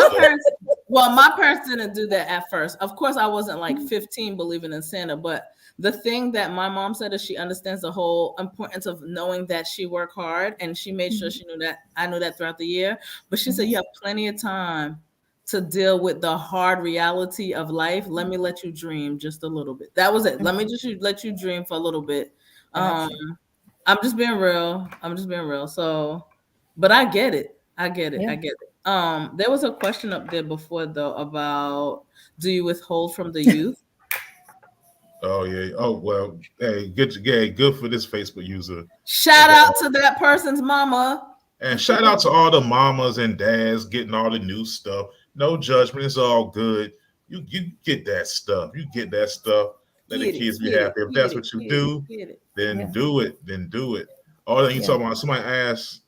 Speaker 2: my parents didn't do that at first. Of course, I wasn't like 15 believing in Santa, but the thing that my mom said is she understands the whole importance of knowing that she worked hard, and she made sure she knew that. I knew that throughout the year, but she said you have plenty of time to deal with the hard reality of life. Let me let you dream just a little bit. That was it. Let me just let you dream for a little bit. I'm just being real. So But I get it. I get it. There was a question up there before though about, do you withhold from the youth?
Speaker 1: Oh yeah. Oh well. Hey, good for this Facebook user.
Speaker 2: Shout out to that person's mama.
Speaker 1: And shout out to all the mamas and dads getting all the new stuff. No judgment. It's all good. You get that stuff. You get that stuff. Let the kids be happy. If that's what you do, then do it. Then do it. All that you talking about. Somebody asked.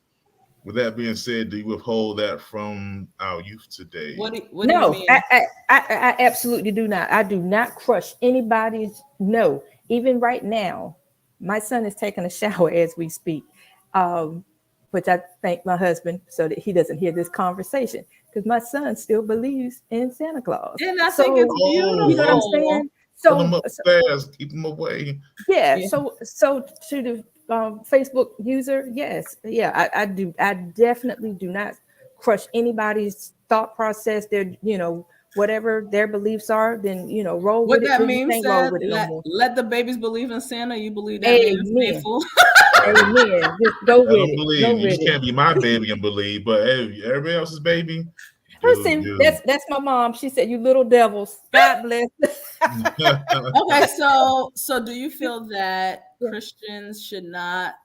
Speaker 1: With that being said, do you withhold that from our youth today?
Speaker 2: What do you mean?
Speaker 3: I absolutely do not. I do not crush anybody's. No, even right now, my son is taking a shower as we speak, which I thank my husband so that he doesn't hear this conversation, because my son still believes in Santa Claus.
Speaker 2: And I think it's beautiful.
Speaker 3: You know what I'm saying?
Speaker 1: So, put them upstairs, keep them away.
Speaker 3: Yeah. So to the Facebook user, yes, I do. I definitely do not crush anybody's thought process. Their, whatever their beliefs are, then roll
Speaker 2: what
Speaker 3: with
Speaker 2: that
Speaker 3: it.
Speaker 2: Means let the babies believe in Santa. You believe that?
Speaker 3: Amen. Amen. Just go with it.
Speaker 1: You just can't be my baby and believe, but hey, everybody else's baby.
Speaker 3: Listen, that's my mom. She said, "You little devils." God bless.
Speaker 2: Okay, so do you feel that Christians should not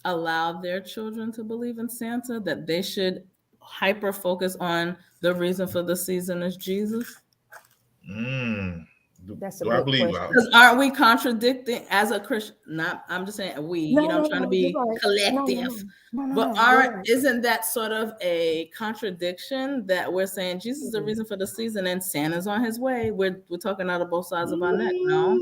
Speaker 2: allow their children to believe in Santa? That they should hyper focus on the reason for the season is Jesus?
Speaker 3: That's a good question.
Speaker 2: Because aren't we contradicting as a Christian? I'm just saying we. I'm trying to be collective. But isn't that sort of a contradiction that we're saying Jesus is the reason for the season and Santa's on his way? We're talking out of both sides of our neck. No,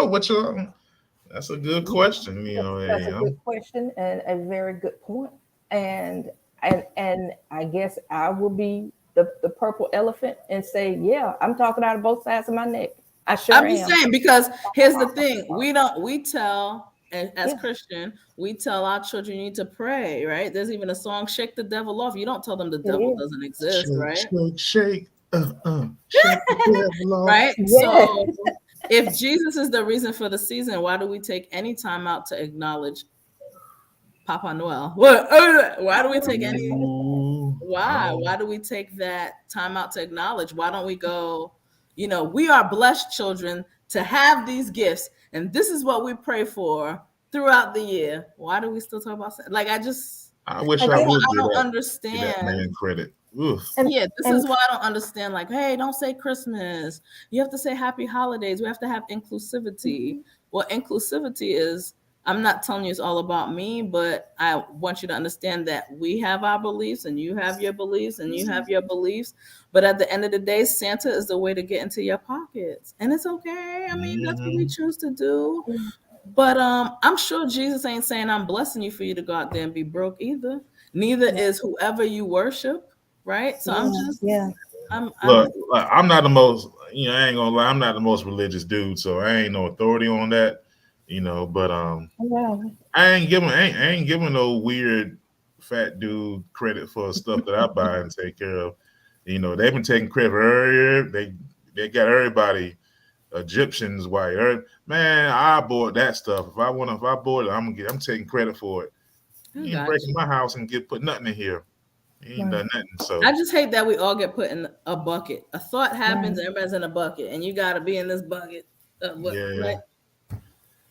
Speaker 1: that's a good question.
Speaker 3: That's a good question and a very good point. And I guess I will be the purple elephant and say, yeah, I'm talking out of both sides of my neck. I'm
Speaker 2: saying, because here's the thing. We tell, as Christian, we tell our children, you need to pray, right? There's even a song, Shake the Devil Off. You don't tell them the devil doesn't exist, right?
Speaker 1: Shake the devil off.
Speaker 2: Right? Yes. So if Jesus is the reason for the season, why do we take any time out to acknowledge Papa Noel? Why do we take any? Why do we take that time out to acknowledge? Why don't we go, we are blessed children to have these gifts, and this is what we pray for throughout the year. Why do we still talk about that? Like,
Speaker 1: I wish I would.
Speaker 2: I don't understand.
Speaker 1: That man credit. Oof.
Speaker 2: This is why I don't understand. Like, hey, don't say Christmas. You have to say Happy Holidays. We have to have inclusivity. Well, inclusivity is, I'm not telling you it's all about me, but I want you to understand that we have our beliefs and you have your beliefs and you have your beliefs. But at the end of the day, Santa is the way to get into your pockets. And it's okay. I mean, that's what we choose to do. But I'm sure Jesus ain't saying I'm blessing you for you to go out there and be broke either. Neither is whoever you worship, right? So I'm just,
Speaker 1: I'm not the most, I ain't gonna lie, I'm not the most religious dude, so I ain't no authority on that. But I ain't giving no weird fat dude credit for stuff that I buy and take care of. They've been taking credit for earlier. They got everybody Egyptians white. Man, I bought that stuff. If I bought it, I'm taking credit for it. You ain't breaking my house and put nothing in here. You ain't done nothing. So
Speaker 2: I just hate that we all get put in a bucket. A thought happens, everybody's in a bucket, and you got to be in this bucket.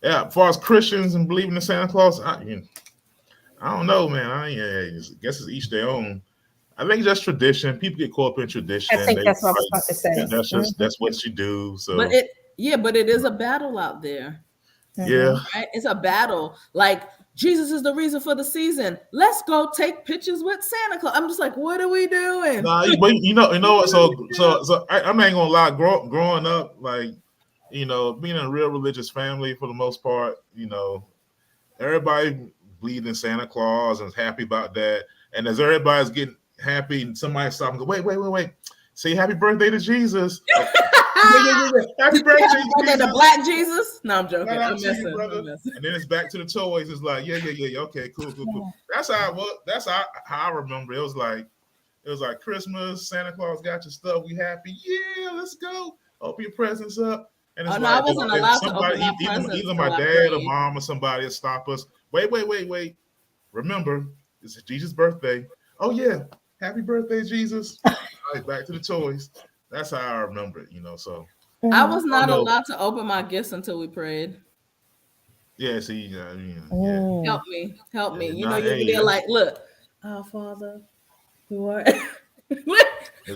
Speaker 1: Yeah, as far as Christians and believing in Santa Claus, I don't know, man. I guess it's each their own. I think it's just tradition. People get caught up in tradition.
Speaker 3: I think that's what I was about to say.
Speaker 1: That's what you do. So,
Speaker 2: but it is a battle out there.
Speaker 1: Yeah,
Speaker 2: right? It's a battle. Like, Jesus is the reason for the season. Let's go take pictures with Santa Claus. I'm just like, what are we doing?
Speaker 1: But you know what? So I'm not gonna lie. Growing up, like, being in a real religious family for the most part, everybody believed in Santa Claus and is happy about that. And as everybody's getting happy, and somebody stops and go, wait, say happy birthday to Jesus. Happy birthday, Jesus.
Speaker 2: The black Jesus? No, I'm joking. I'm messing.
Speaker 1: And then it's back to the toys. It's like, yeah. Okay, cool. That's how it was. That's how I remember. It was like Christmas. Santa Claus got your stuff. We happy. Yeah, let's go. Open your presents up. And it's
Speaker 2: I wasn't allowed to open my presents.
Speaker 1: Either my dad or mom or somebody will stop us. Wait. remember, it's Jesus' birthday. Oh yeah, happy birthday, Jesus. All right, back to the toys. That's how I remember it, so.
Speaker 2: I was not allowed to open my gifts until we prayed.
Speaker 1: Yeah, see,
Speaker 2: Help me.
Speaker 1: Yeah,
Speaker 2: You know, you're there like, look, our Father, who are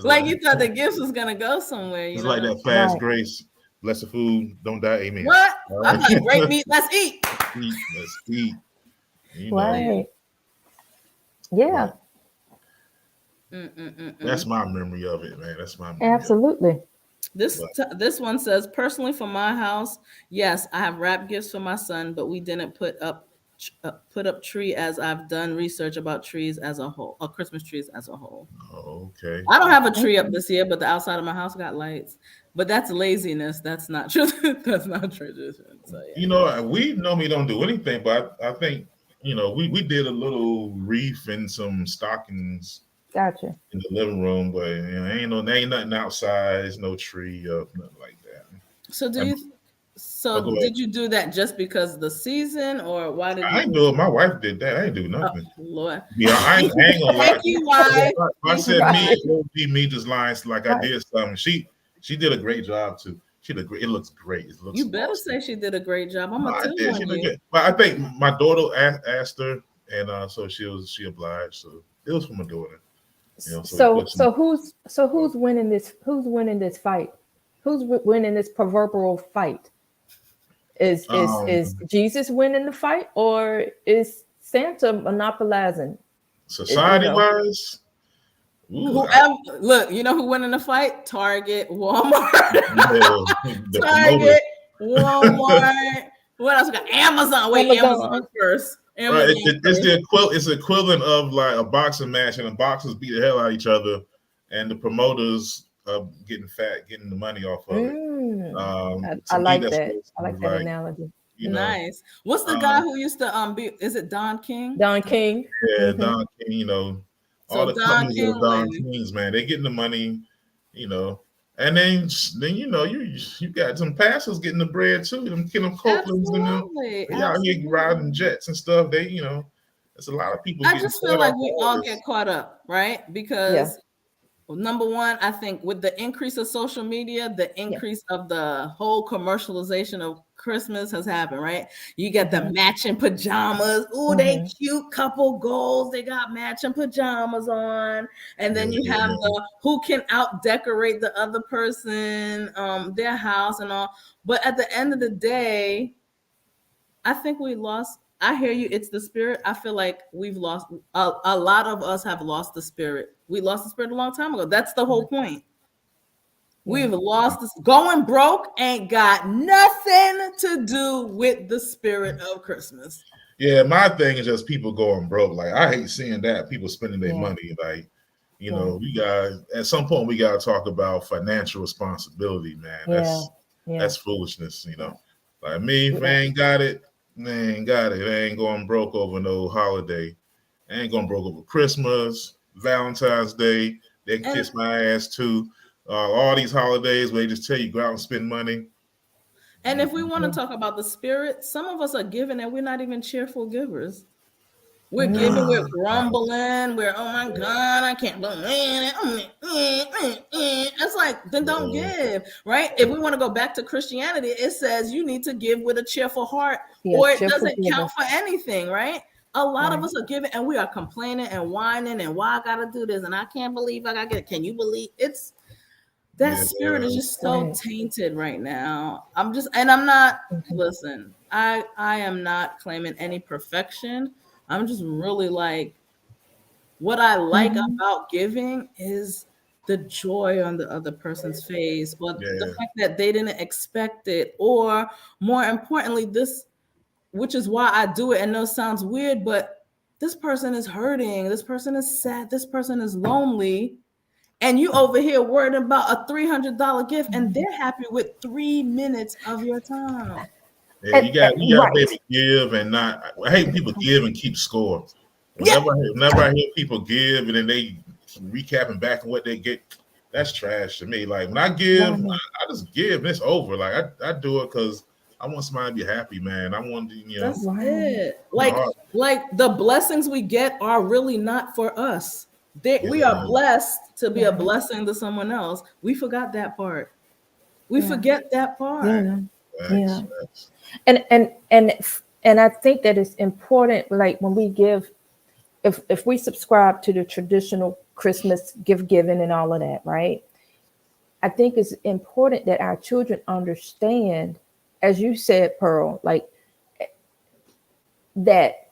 Speaker 2: like you thought the gifts was gonna go somewhere.
Speaker 1: It's like that fast grace. Bless the food, don't die, amen.
Speaker 2: What? Right. I'm like, great meat, let's eat.
Speaker 1: Let's eat.
Speaker 3: Right. Yeah.
Speaker 1: That's my memory of it, man. That's my memory.
Speaker 3: Absolutely.
Speaker 2: This one says, personally for my house, yes, I have wrapped gifts for my son, but we didn't put up tree as I've done research about trees as a whole, or Christmas trees as a whole.
Speaker 1: Oh, okay.
Speaker 2: I don't have a tree up this year, but the outside of my house got lights. But that's laziness. That's not true. That's not tradition. So yeah.
Speaker 1: We normally don't do anything, but I think we did a little wreath and some stockings.
Speaker 3: Gotcha.
Speaker 1: In the living room, but ain't nothing outside. There's no tree up, nothing like that.
Speaker 2: So did you do that just because of the season, or why did
Speaker 1: I didn't do it? My wife did that. I didn't do nothing.
Speaker 2: Oh, Lord.
Speaker 1: Yeah, I ain't gonna lie.
Speaker 2: Thank you, wife.
Speaker 1: I said it would be me just lying like I did something. She did a great job too. It looks great. It looks.
Speaker 2: You better say she did a great job. I'm gonna tell you.
Speaker 1: But I think my daughter asked her, and so she obliged. So it was for my daughter.
Speaker 3: So who's winning this? Who's winning this fight? Who's winning this proverbial fight? Is Jesus winning the fight, or is Santa monopolizing?
Speaker 1: Society-wise,
Speaker 2: look, you know who winning the fight? Target, Walmart, Target, Walmart. What else we got? Amazon. Wait, Amazon first.
Speaker 1: Right, it's the equivalent of like a boxing match, and the boxers beat the hell out of each other, and the promoters getting fat, getting the money off of it.
Speaker 3: I like that. I like that analogy.
Speaker 2: Nice. What's the guy who used to be? Is it Don King?
Speaker 3: Don King.
Speaker 1: Yeah, Don King. All the companies are Don Kings, man. They getting the money, And then you got some pastors getting the bread too. Them Copelands and them. They out here riding jets and stuff. They, there's a lot of people.
Speaker 2: I just feel like we all get caught up, right? Because number one, I think with the increase of social media, the increase of the whole commercialization of Christmas has happened, right? You get the matching pajamas. Ooh, they cute couple goals. They got matching pajamas on. And then you have the who can out decorate the other person, their house and all. But at the end of the day, I think we lost. I hear you. It's the spirit. I feel like we've lost. A lot of us have lost the spirit. We lost the spirit a long time ago. That's the whole point. We've lost this. Going broke ain't got nothing to do with the spirit of Christmas.
Speaker 1: Yeah, my thing is just people going broke. Like, I hate seeing that, people spending their money. Like, we got at some point we got to talk about financial responsibility, man. That's foolishness, Like me, if I ain't got it, they ain't got it. I ain't going broke over no holiday. I ain't going broke over Christmas, Valentine's Day. They can kiss my ass too. All these holidays where they just tell you go out and spend money.
Speaker 2: And if we want to talk about the spirit, some of us are giving and we're not even cheerful givers. We're giving, we're grumbling, we're, oh my God, I can't believe it. It's like, then don't give, right? If we want to go back to Christianity, it says you need to give with a cheerful heart or it doesn't count for anything, right? A lot of us are giving and we are complaining and whining and why I got to do this and I can't believe I got to get it. Can you believe it's that spirit is just so tainted right now. I'm not, listen, I am not claiming any perfection. I'm just really like, what I like about giving is the joy on the other person's face, or the fact that they didn't expect it, or more importantly, this, which is why I do it. And it sounds weird, but this person is hurting. This person is sad. This person is lonely. And you over here worried about a $300 gift, and they're happy with 3 minutes of your time.
Speaker 1: Yeah, you got to be able to give and not. I hate people give and keep score. Whenever I hear people give and then they recapping back on what they get, that's trash to me. Like when I give, I just give. And it's over. Like I do it because I want somebody to be happy, man. I want to, you know.
Speaker 2: That's it. Like the blessings we get are really not for us. We are blessed to be a blessing to someone else. We forgot that part. We forget that part.
Speaker 3: Yeah. And I think that it's important, like when we give, if we subscribe to the traditional Christmas gift giving and all of that, right? I think it's important that our children understand, as you said, Pearl, like that,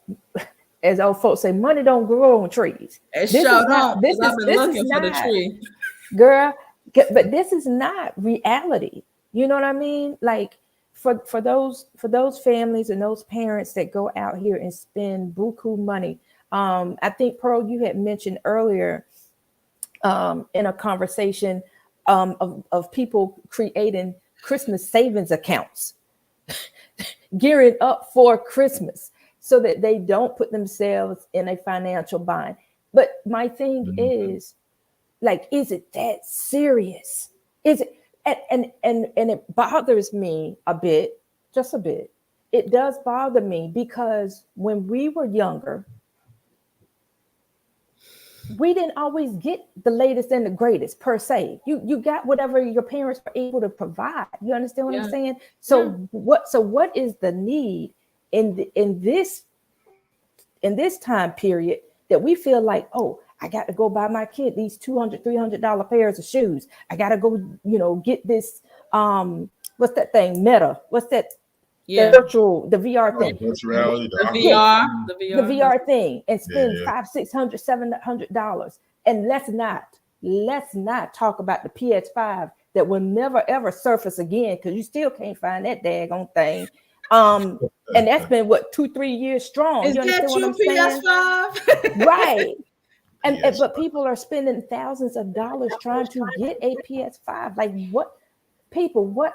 Speaker 3: as old folks say, money don't grow on trees.
Speaker 2: This is not the tree,
Speaker 3: girl. But this is not reality. You know what I mean? Like for those families and those parents that go out here and spend buku money. I think, Pearl, you had mentioned earlier in a conversation of people creating Christmas savings accounts, gearing up for Christmas so that they don't put themselves in a financial bind. But my thing is, like, is it that serious? Is it? And it bothers me a bit, just a bit. It does bother me because when we were younger, we didn't always get the latest and the greatest per se. You got whatever your parents were able to provide. You understand what I'm saying? So what is the need in this time period that we feel like, oh, I got to go buy my kid these $200-$300 pairs of shoes. I got to go, get this. What's that thing? Meta. What's that?
Speaker 2: Yeah.
Speaker 3: The VR thing.
Speaker 1: Virtual reality,
Speaker 2: the
Speaker 3: VR thing, and spend $500, $600, $700. And let's not talk about the PS5 that will never ever surface again, because you still can't find that daggone thing. And that's been 2-3 years strong.
Speaker 2: Is that your PS5?
Speaker 3: Right. But people are spending thousands of dollars trying to get a PS5. Like, what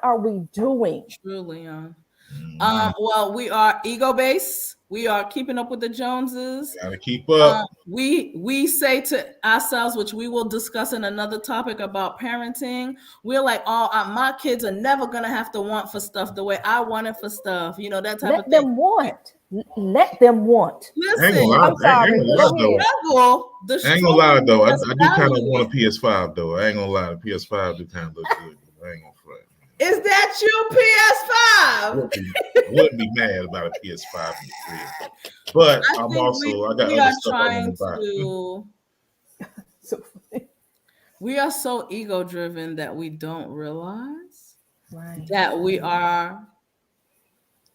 Speaker 3: are we doing?
Speaker 2: Truly, well, we are ego-based. We are keeping up with the Joneses.
Speaker 1: Gotta keep up.
Speaker 2: We say to ourselves, which we will discuss in another topic about parenting, we're like, my kids are never gonna have to want for stuff the way I want it for stuff. That type of thing.
Speaker 3: Let them want.
Speaker 2: Listen,
Speaker 1: I'm sorry. I ain't gonna lie though. I do kind of want a PS5 though. I ain't gonna lie. The PS5 do kind of look good. I ain't gonna front.
Speaker 2: Is that your
Speaker 1: PS5? Wouldn't be mad about a PS5 in the crib. But I got other stuff I want to buy.
Speaker 2: We are so ego driven that we don't realize that we are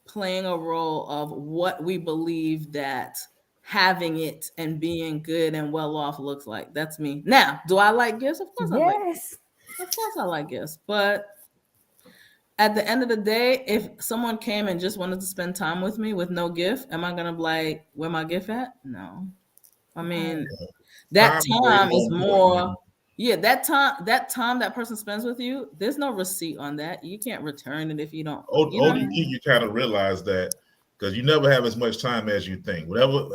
Speaker 2: playing a role of what we believe that having it and being good and well off looks like. That's me. Now, do I like gifts? Of course I like gifts. Of course I like gifts. But at the end of the day, if someone came and just wanted to spend time with me with no gift, am I gonna be like, where my gift at? No. I mean, that time is more. Yeah, that time that person spends with you, there's no receipt on that. You can't return it if you don't.
Speaker 1: You kind of realize that, because you never have as much time as you think.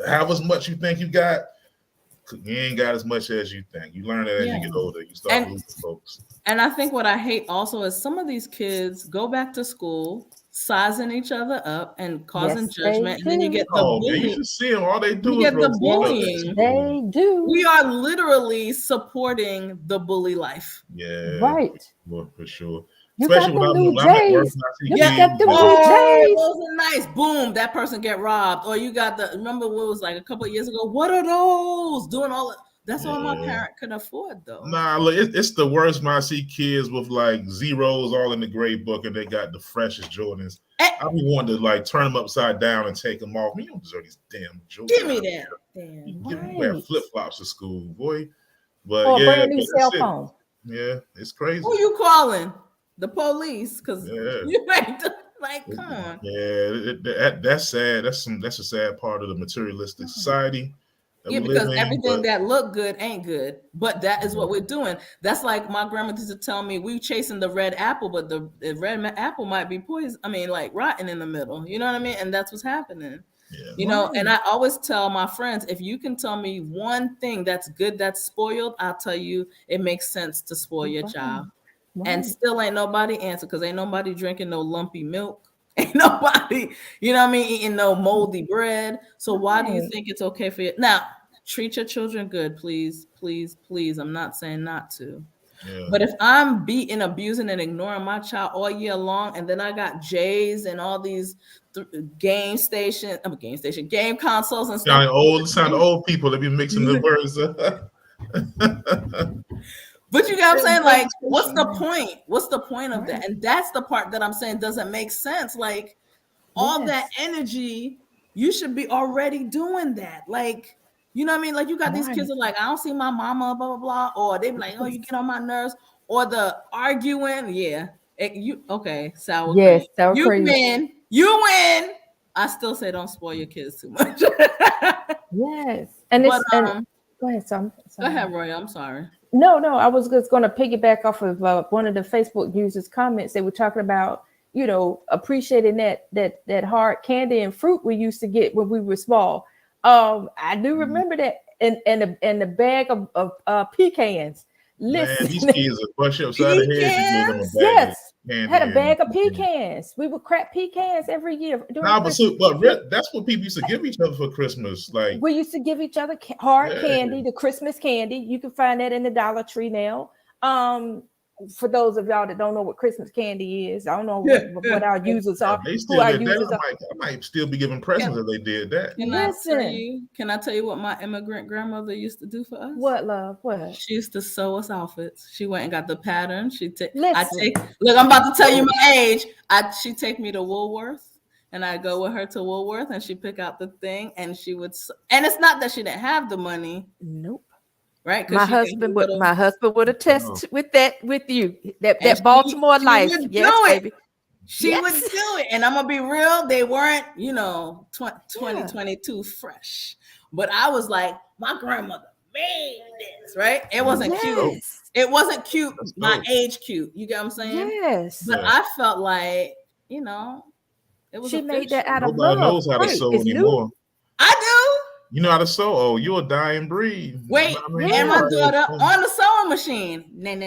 Speaker 1: However much you think you got, you ain't got as much as you think. You learn that as you get older. You start losing folks.
Speaker 2: And I think what I hate also is some of these kids go back to school sizing each other up and causing judgment, and then you get the bullying.
Speaker 1: You should see them. All they do
Speaker 2: is get the bullying.
Speaker 3: They do.
Speaker 2: We are literally supporting the bully life.
Speaker 1: Yeah,
Speaker 3: right.
Speaker 1: Well, for sure.
Speaker 3: You especially got the new J's. You got the new J's.
Speaker 2: Those are nice. Boom, that person get robbed. Or you got remember what was like a couple of years ago? What are those? Doing all that's all my parent could afford though.
Speaker 1: Nah, look, it's the worst when I see kids with like zeros all in the grade book and they got the freshest Jordans. I be wanting to like turn them upside down and take them off. You don't deserve these damn Jordans.
Speaker 2: Give me that. Damn.
Speaker 1: You wear flip flops to school, boy. But
Speaker 3: or a brand new cell phone.
Speaker 1: Yeah, it's crazy.
Speaker 2: Who you calling? The police? Because you ain't like, come on.
Speaker 1: Yeah, that's sad. That's a sad part of the materialistic society.
Speaker 2: Yeah, because everything that look good ain't good, but that is what we're doing. That's like my grandma used to tell me, we chasing the red apple, but the red apple might be poison. I mean, like rotten in the middle. You know what I mean? And that's what's happening. Yeah. You know, and I always tell my friends, if you can tell me one thing that's good, that's spoiled, I'll tell you it makes sense to spoil your child. And still ain't nobody answer, because ain't nobody drinking no lumpy milk. Ain't nobody, you know what I mean, eating no moldy bread. So why do you think it's okay for you? Now, treat your children good, please, please, please. I'm not saying not to. Yeah. But if I'm beating, abusing, and ignoring my child all year long, and then I got J's and all these game consoles and stuff.
Speaker 1: Sound old people that be mixing the words up.
Speaker 2: But you know what I'm saying? Like, what's the point? What's the point of that? And that's the part that I'm saying doesn't make sense. Like, all that energy, you should be already doing that. Like, you know what I mean? Like, you got these kids that are like, I don't see my mama, blah, blah, blah. Or they be like, oh, you get on my nerves. Or the arguing. Yeah. Sour cream. Sour cream. You win. I still say don't spoil your kids too much.
Speaker 3: Yes. And go ahead, Sam.
Speaker 2: Go ahead, Roy. I'm sorry.
Speaker 3: No, I was just going to piggyback off of one of the Facebook users' comments. They were talking about, you know, appreciating that hard candy and fruit we used to get when we were small. I do remember that, and the bag of pecans.
Speaker 1: Listen, man, these kids are brush upside the head.
Speaker 3: Yes, had a bag of pecans. We would crack pecans every year.
Speaker 1: But that's what people used to give each other for Christmas. Like,
Speaker 3: we used to give each other hard candy, the Christmas candy. You can find that in the Dollar Tree now. For those of y'all that don't know what Christmas candy is, I don't know what our users are.
Speaker 1: They still did that. I might still be giving presents if they did that.
Speaker 2: Can I tell you what my immigrant grandmother used to do for us?
Speaker 3: What, love? What?
Speaker 2: She used to sew us outfits. She went and got the pattern. Look, I'm about to tell you my age. She'd take me to Woolworth, and I'd go with her to Woolworth, and she'd pick out the thing, and she would. And it's not that she didn't have the money.
Speaker 3: Nope.
Speaker 2: Right,
Speaker 3: my husband would attest with you that Baltimore life. Yes, baby.
Speaker 2: She would do it, and I'm gonna be real. They weren't, 2022 fresh, but I was like, my grandmother made this. Right? It wasn't cute. It wasn't cute. My age cute. You get what I'm saying?
Speaker 3: Yes.
Speaker 2: But I felt like, it was.
Speaker 3: She made that out of
Speaker 1: love. Nobody knows how to sew anymore.
Speaker 2: New. I do.
Speaker 1: You know how to sew? Oh, you're a dying breed.
Speaker 2: Wait, and my daughter on the sewing machine.
Speaker 1: Like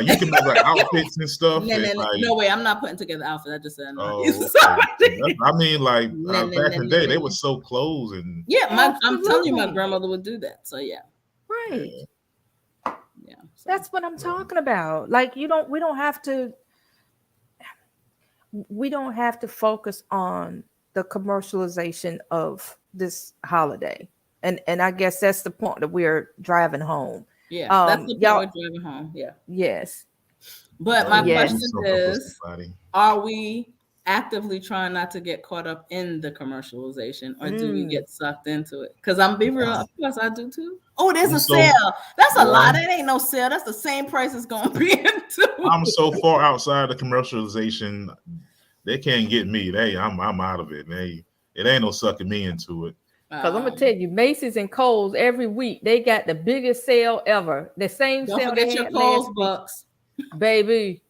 Speaker 1: you can make like outfits and stuff.
Speaker 2: No way, I'm not putting together outfits. I just said
Speaker 1: I mean, like back in the day, they would sew clothes and
Speaker 2: I'm telling you, my grandmother would do that. So
Speaker 3: right. Yeah, that's what I'm talking about. Like we don't have to focus on the commercialization of this holiday, and I guess that's the point that we're driving home.
Speaker 2: Yeah, that's the point we're driving home. Yeah.
Speaker 3: Yes.
Speaker 2: But my question is, are we actively trying not to get caught up in the commercialization, or do we get sucked into it? Because I'm be real, of course I do too. Oh, there's a sale. That's a lot. It ain't no sale. That's the same price it's gonna be into.
Speaker 1: I'm so far outside of commercialization, they can't get me. I'm out of it. It ain't no sucking me into it.
Speaker 3: Because I'm gonna tell you, Macy's and Kohl's every week they got the biggest sale ever. The same
Speaker 2: Don't
Speaker 3: sale.
Speaker 2: Forget your Kohl's bucks,
Speaker 3: baby.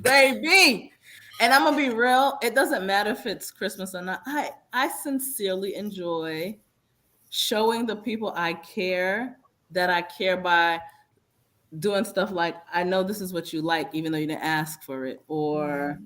Speaker 2: And I'm gonna be real. It doesn't matter if it's Christmas or not. I sincerely enjoy showing the people I care that I care by doing stuff like, I know this is what you like, even though you didn't ask for it, or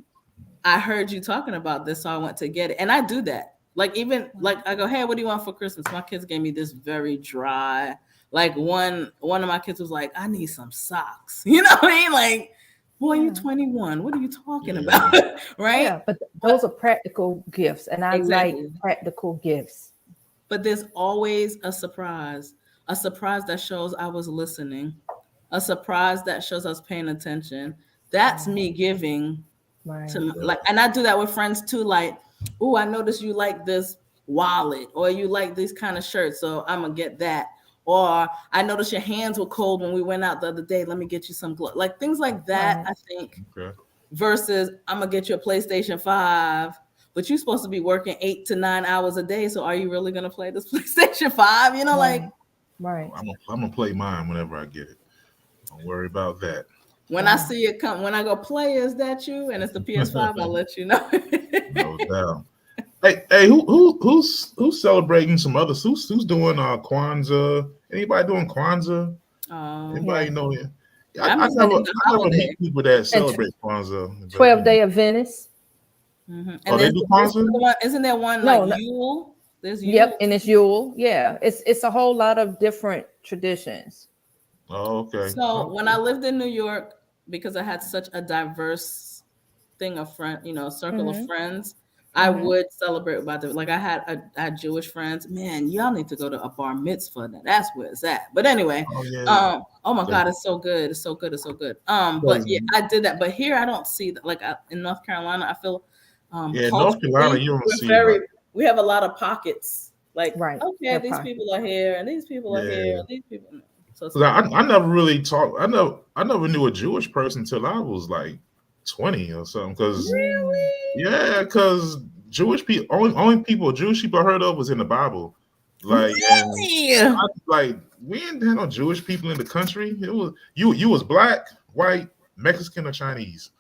Speaker 2: I heard you talking about this, so I went to get it. And I do that. Like, even like I go, hey, what do you want for Christmas? My kids gave me this very dry, like one of my kids was like, I need some socks. You know what I mean? Like, boy, you're 21. What are you talking about? Right?
Speaker 3: Yeah, but those are practical gifts, and I like practical gifts.
Speaker 2: But there's always a surprise that shows I was listening, a surprise that shows I was paying attention. That's me giving.
Speaker 3: Right.
Speaker 2: And I do that with friends too. Like, oh, I noticed you like this wallet, or you like these kind of shirts, so I'm gonna get that. Or I noticed your hands were cold when we went out the other day. Let me get you some gloves. Like things like that. Right. I think. Okay. Versus I'm gonna get you a PlayStation 5, but you're supposed to be working 8 to 9 hours a day. So are you really gonna play this PlayStation 5? You know,
Speaker 3: right.
Speaker 1: I'm gonna play mine whenever I get it. Don't worry about that.
Speaker 2: When I see it come, when I go, play, is that you? And it's the PS5, I'll let you know.
Speaker 1: No doubt. Hey, who's celebrating some others? Who's doing Kwanzaa? Anybody doing Kwanzaa? Anybody know it? I never meet people that celebrate Kwanzaa.
Speaker 3: 12 Day of Venice.
Speaker 2: And
Speaker 1: oh, they do Kwanzaa?
Speaker 2: Isn't there one
Speaker 3: No,
Speaker 2: like Yule? There's Yule.
Speaker 3: Yep, and it's Yule. Yeah, it's a whole lot of different traditions.
Speaker 1: Oh, okay.
Speaker 2: So when I lived in New York, because I had such a diverse thing of circle of friends, I would celebrate by like I had Jewish friends. Man, y'all need to go to a bar mitzvah. That's where it's at. But anyway, oh my God, it's so good. It's so good. It's so good. But yeah, I did that. But here I don't see that. Like in North Carolina, I feel
Speaker 1: North Carolina, you don't see
Speaker 2: we have a lot of pockets. Like
Speaker 3: okay,
Speaker 2: these people are here and these people are here and these people. So
Speaker 1: I never really talked. I never knew a Jewish person until I was like 20 or something. Because because Jewish people, only people Jewish people I heard of was in the Bible. Like, like we didn't have no Jewish people in the country. It was you was black, white, Mexican, or Chinese.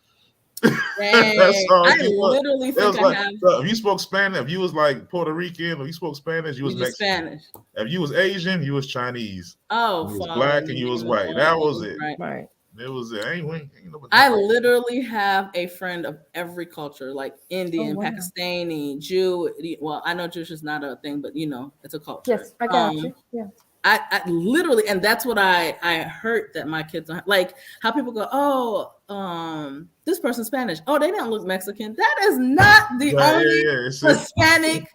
Speaker 2: That's all. I literally think I have.
Speaker 1: If you spoke Spanish, if you was like Puerto Rican, if you spoke Spanish, you was Mexican. Spanish. If you was Asian, you was Chinese.
Speaker 2: Oh,
Speaker 1: you was black and you was white. That was it.
Speaker 2: Right.
Speaker 1: It was it.
Speaker 2: I literally have a friend of every culture, like Indian, Pakistani, Jew. Well, I know Jewish is not a thing, but it's a culture.
Speaker 3: Yes, I got you. Yeah.
Speaker 2: I literally, and that's what I heard that my kids are like, how people go, oh, this person's Spanish. Oh, they don't look Mexican. That is not the only Hispanic.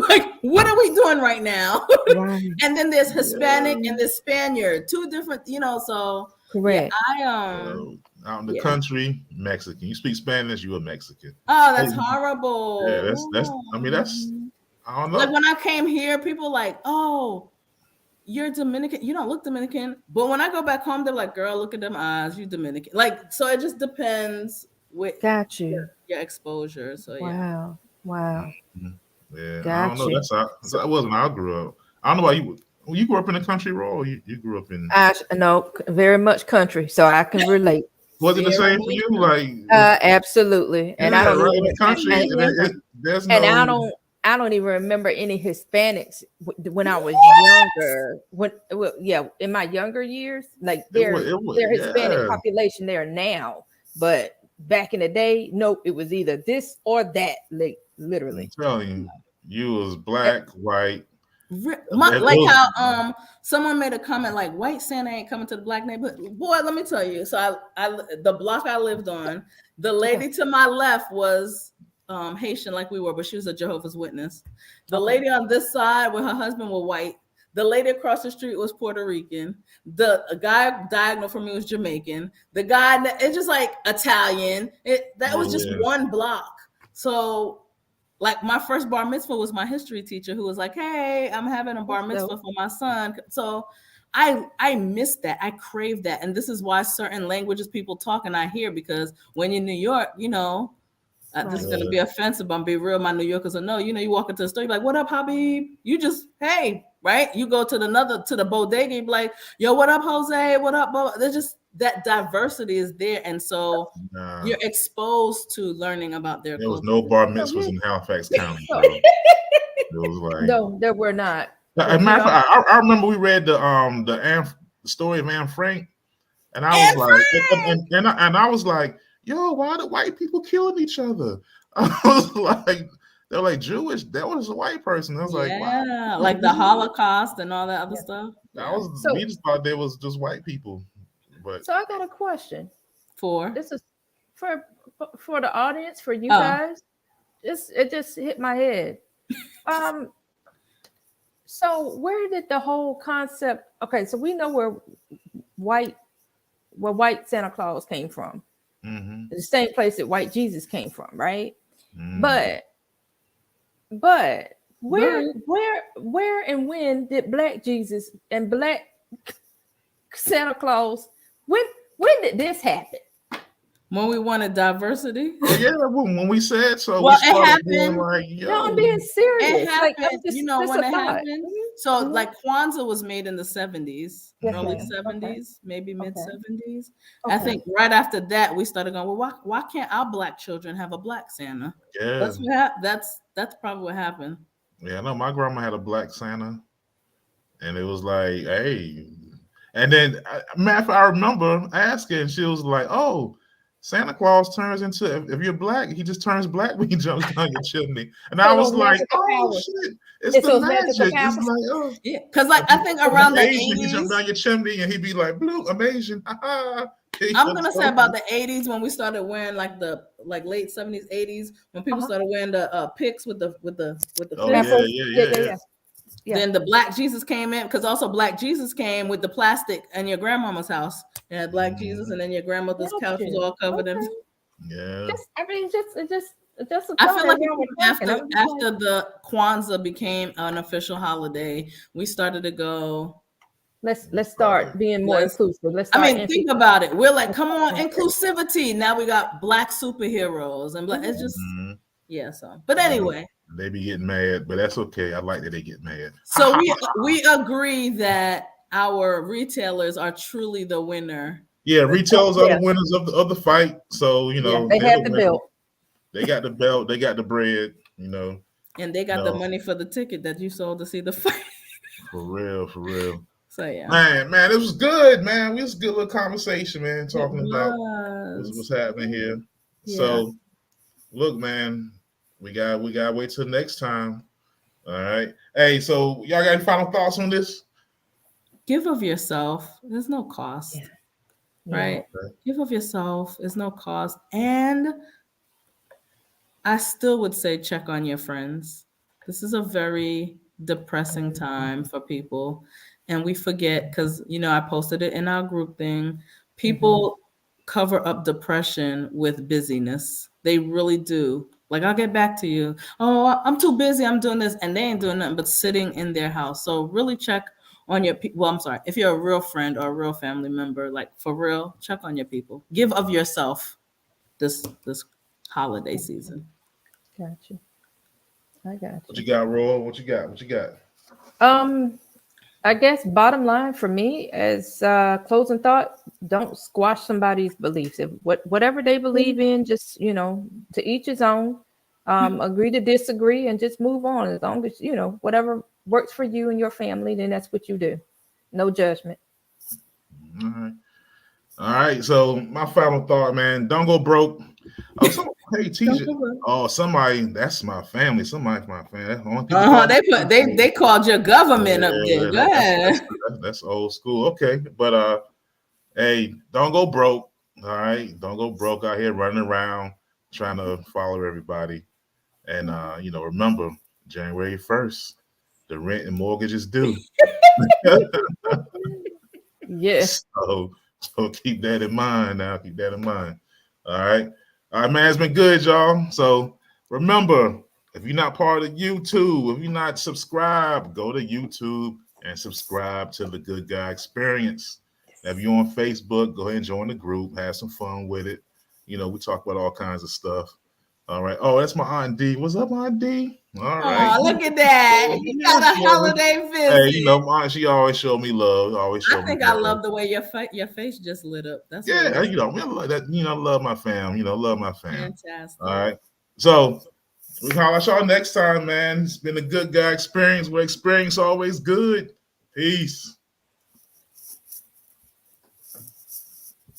Speaker 2: Like, what are we doing right now? And then there's Hispanic and there's Spaniard, two different, so
Speaker 3: correct.
Speaker 2: Yeah,
Speaker 1: out in the country, Mexican. You speak Spanish, you a Mexican.
Speaker 2: Oh, that's horrible.
Speaker 1: Yeah, that's. I mean, that's. I don't know.
Speaker 2: Like when I came here, people like, oh, you're Dominican. You don't look Dominican. But when I go back home, they're like, girl, look at them eyes. You Dominican. Like, so it just depends with your exposure. So
Speaker 3: wow.
Speaker 1: Yeah, I don't know. That wasn't how I grew up. I don't know why you grew up in the country, Ro, or you grew up in?
Speaker 3: No, very much country, so I can relate.
Speaker 1: Was it the same for you? Like,
Speaker 3: absolutely. And I don't
Speaker 1: in the country. There's no.
Speaker 3: I don't even remember any Hispanics when I was younger. In my younger years, like they're Hispanic population there now, but back in the day, nope, it was either this or that. Like literally,
Speaker 1: I'm telling you was black, white.
Speaker 2: Like how someone made a comment like white Santa ain't coming to the black neighborhood. Boy, let me tell you. So the block I lived on, the lady to my left was Haitian like we were, but she was a Jehovah's Witness. The lady on this side with her husband were white. The lady across the street was Puerto Rican. The guy diagonal from me was Jamaican. The guy, it's just like Italian. That was just one block. So like my first bar mitzvah was my history teacher who was like, hey, I'm having a bar mitzvah for my son. So I missed that. I crave that. And this is why certain languages people talk and I hear, because when you're in New York, this is going to be offensive, but I'm be real. My New Yorkers will know, you walk into the store, you're like, what up, Habib? You just, hey, right? You go to the bodega, you be like, yo, what up, Jose? What up, Bo? There's just that diversity is there. And so you're exposed to learning about their
Speaker 1: culture. There was no bar mitzvahs in Halifax County. It was like,
Speaker 3: no, there were not.
Speaker 1: As a matter of fact, I remember we read the story of Anne Frank, and I was like, yo, why the white people killing each other? I was like, they're like Jewish. That was a white person. I was like, wow.
Speaker 2: Like the Holocaust and all that other stuff.
Speaker 1: We just thought they was just white people. But
Speaker 3: so I got a question.
Speaker 2: This
Speaker 3: is for the audience, for you guys. It just hit my head. So where did the whole concept? Okay, so we know where white Santa Claus came from.
Speaker 1: Mm-hmm.
Speaker 3: The same place that white Jesus came from, right?
Speaker 1: Mm-hmm.
Speaker 3: But where and when did black Jesus and black Santa Claus, when did this happen?
Speaker 2: When we wanted diversity?
Speaker 1: When we said so.
Speaker 2: Well, it happened.
Speaker 1: Like,
Speaker 3: no, I'm being serious.
Speaker 2: It happened. When it happened. So like Kwanzaa was made in the 70s, early 70s, maybe mid 70s. I think right after that, we started going, well, why can't our black children have a black Santa?
Speaker 1: Yeah.
Speaker 2: That's probably what happened.
Speaker 1: Yeah, I know my grandma had a black Santa. And it was like, hey. And then I remember asking, she was like, oh, Santa Claus turns into, if you're black, he just turns black when he jumps down your chimney. And I was like, oh shit, it's the magic. It's like, oh
Speaker 2: yeah, because like I think around the 80s,
Speaker 1: he jump down your chimney and he'd be like, blue, amazing.
Speaker 2: I'm gonna say about the 80s when we started wearing like the late 70s, 80s when people started wearing the picks with the
Speaker 3: Yeah.
Speaker 2: Then the Black Jesus came in, because also Black Jesus came with the plastic in your grandmama's house. And had Black Jesus, and then your grandmother's couch was all covered in.
Speaker 1: Yeah.
Speaker 3: I
Speaker 2: feel like after the Kwanzaa became an official holiday, we started to go.
Speaker 3: Let's start being more inclusive.
Speaker 2: Think about it. We're like, come on, inclusivity. Now we got Black superheroes and Black. It's just So, but anyway.
Speaker 1: They be getting mad, but that's okay. I like that they get mad.
Speaker 2: So we agree that our retailers are truly the winner.
Speaker 1: Yeah, retailers are the winners of the fight. So
Speaker 3: they have the belt.
Speaker 1: They got the belt. They got the bread.
Speaker 2: And they got the money for the ticket that you sold to see the fight.
Speaker 1: For real.
Speaker 2: So yeah,
Speaker 1: man, it was good, man. It was a good little conversation, man. Talking about what's happening here. Yeah. So, look, man. We gotta wait till next time. All right. Hey, so y'all got any final thoughts on this?
Speaker 2: Give of yourself. There's no cost.
Speaker 3: Yeah.
Speaker 2: Right? Okay. Give of yourself. There's no cost. And I still would say check on your friends. This is a very depressing time for people. And we forget, because I posted it in our group thing. People cover up depression with busyness. They really do. Like, I'll get back to you. Oh, I'm too busy. I'm doing this. And they ain't doing nothing but sitting in their house. So really check on your people. Well, I'm sorry. If you're a real friend or a real family member, like for real, check on your people. Give of yourself this holiday season.
Speaker 3: Got you. I got you.
Speaker 1: What you got, Roy? What you got?
Speaker 3: I guess bottom line for me as closing thought, don't squash somebody's beliefs. If whatever they believe in, just, to each his own, agree to disagree and just move on. As long as, whatever works for you and your family, then that's what you do. No judgment.
Speaker 1: All right. So my final thought, man, don't go broke. Hey, teacher. Oh, somebody, that's my family. Somebody's my family.
Speaker 2: They called your government up there. Go ahead.
Speaker 1: That's old school. Okay. But hey, don't go broke. All right. Don't go broke out here running around trying to follow everybody. And remember, January 1st, the rent and mortgage is due.
Speaker 3: Yes.
Speaker 1: So keep that in mind now. Keep that in mind. All right. All right, man, it's been good, y'all. So remember, if you're not part of YouTube, if you're not subscribed, go to YouTube and subscribe to the Good Guy Experience. If you're on Facebook, go ahead and join the group. Have some fun with it. We talk about all kinds of stuff. All right. Oh, that's my Aunt D. What's up, Aunt D? All right.
Speaker 2: Oh, look at that. You got a holiday visit.
Speaker 1: Hey, Aunt, she always showed me love.
Speaker 2: I love the way your face just lit up. That's
Speaker 1: I love that. Love my fam. Love my fam.
Speaker 2: Fantastic.
Speaker 1: All right. So we holler at y'all next time, man. It's been a Good Guy Experience. Where experience always good. Peace.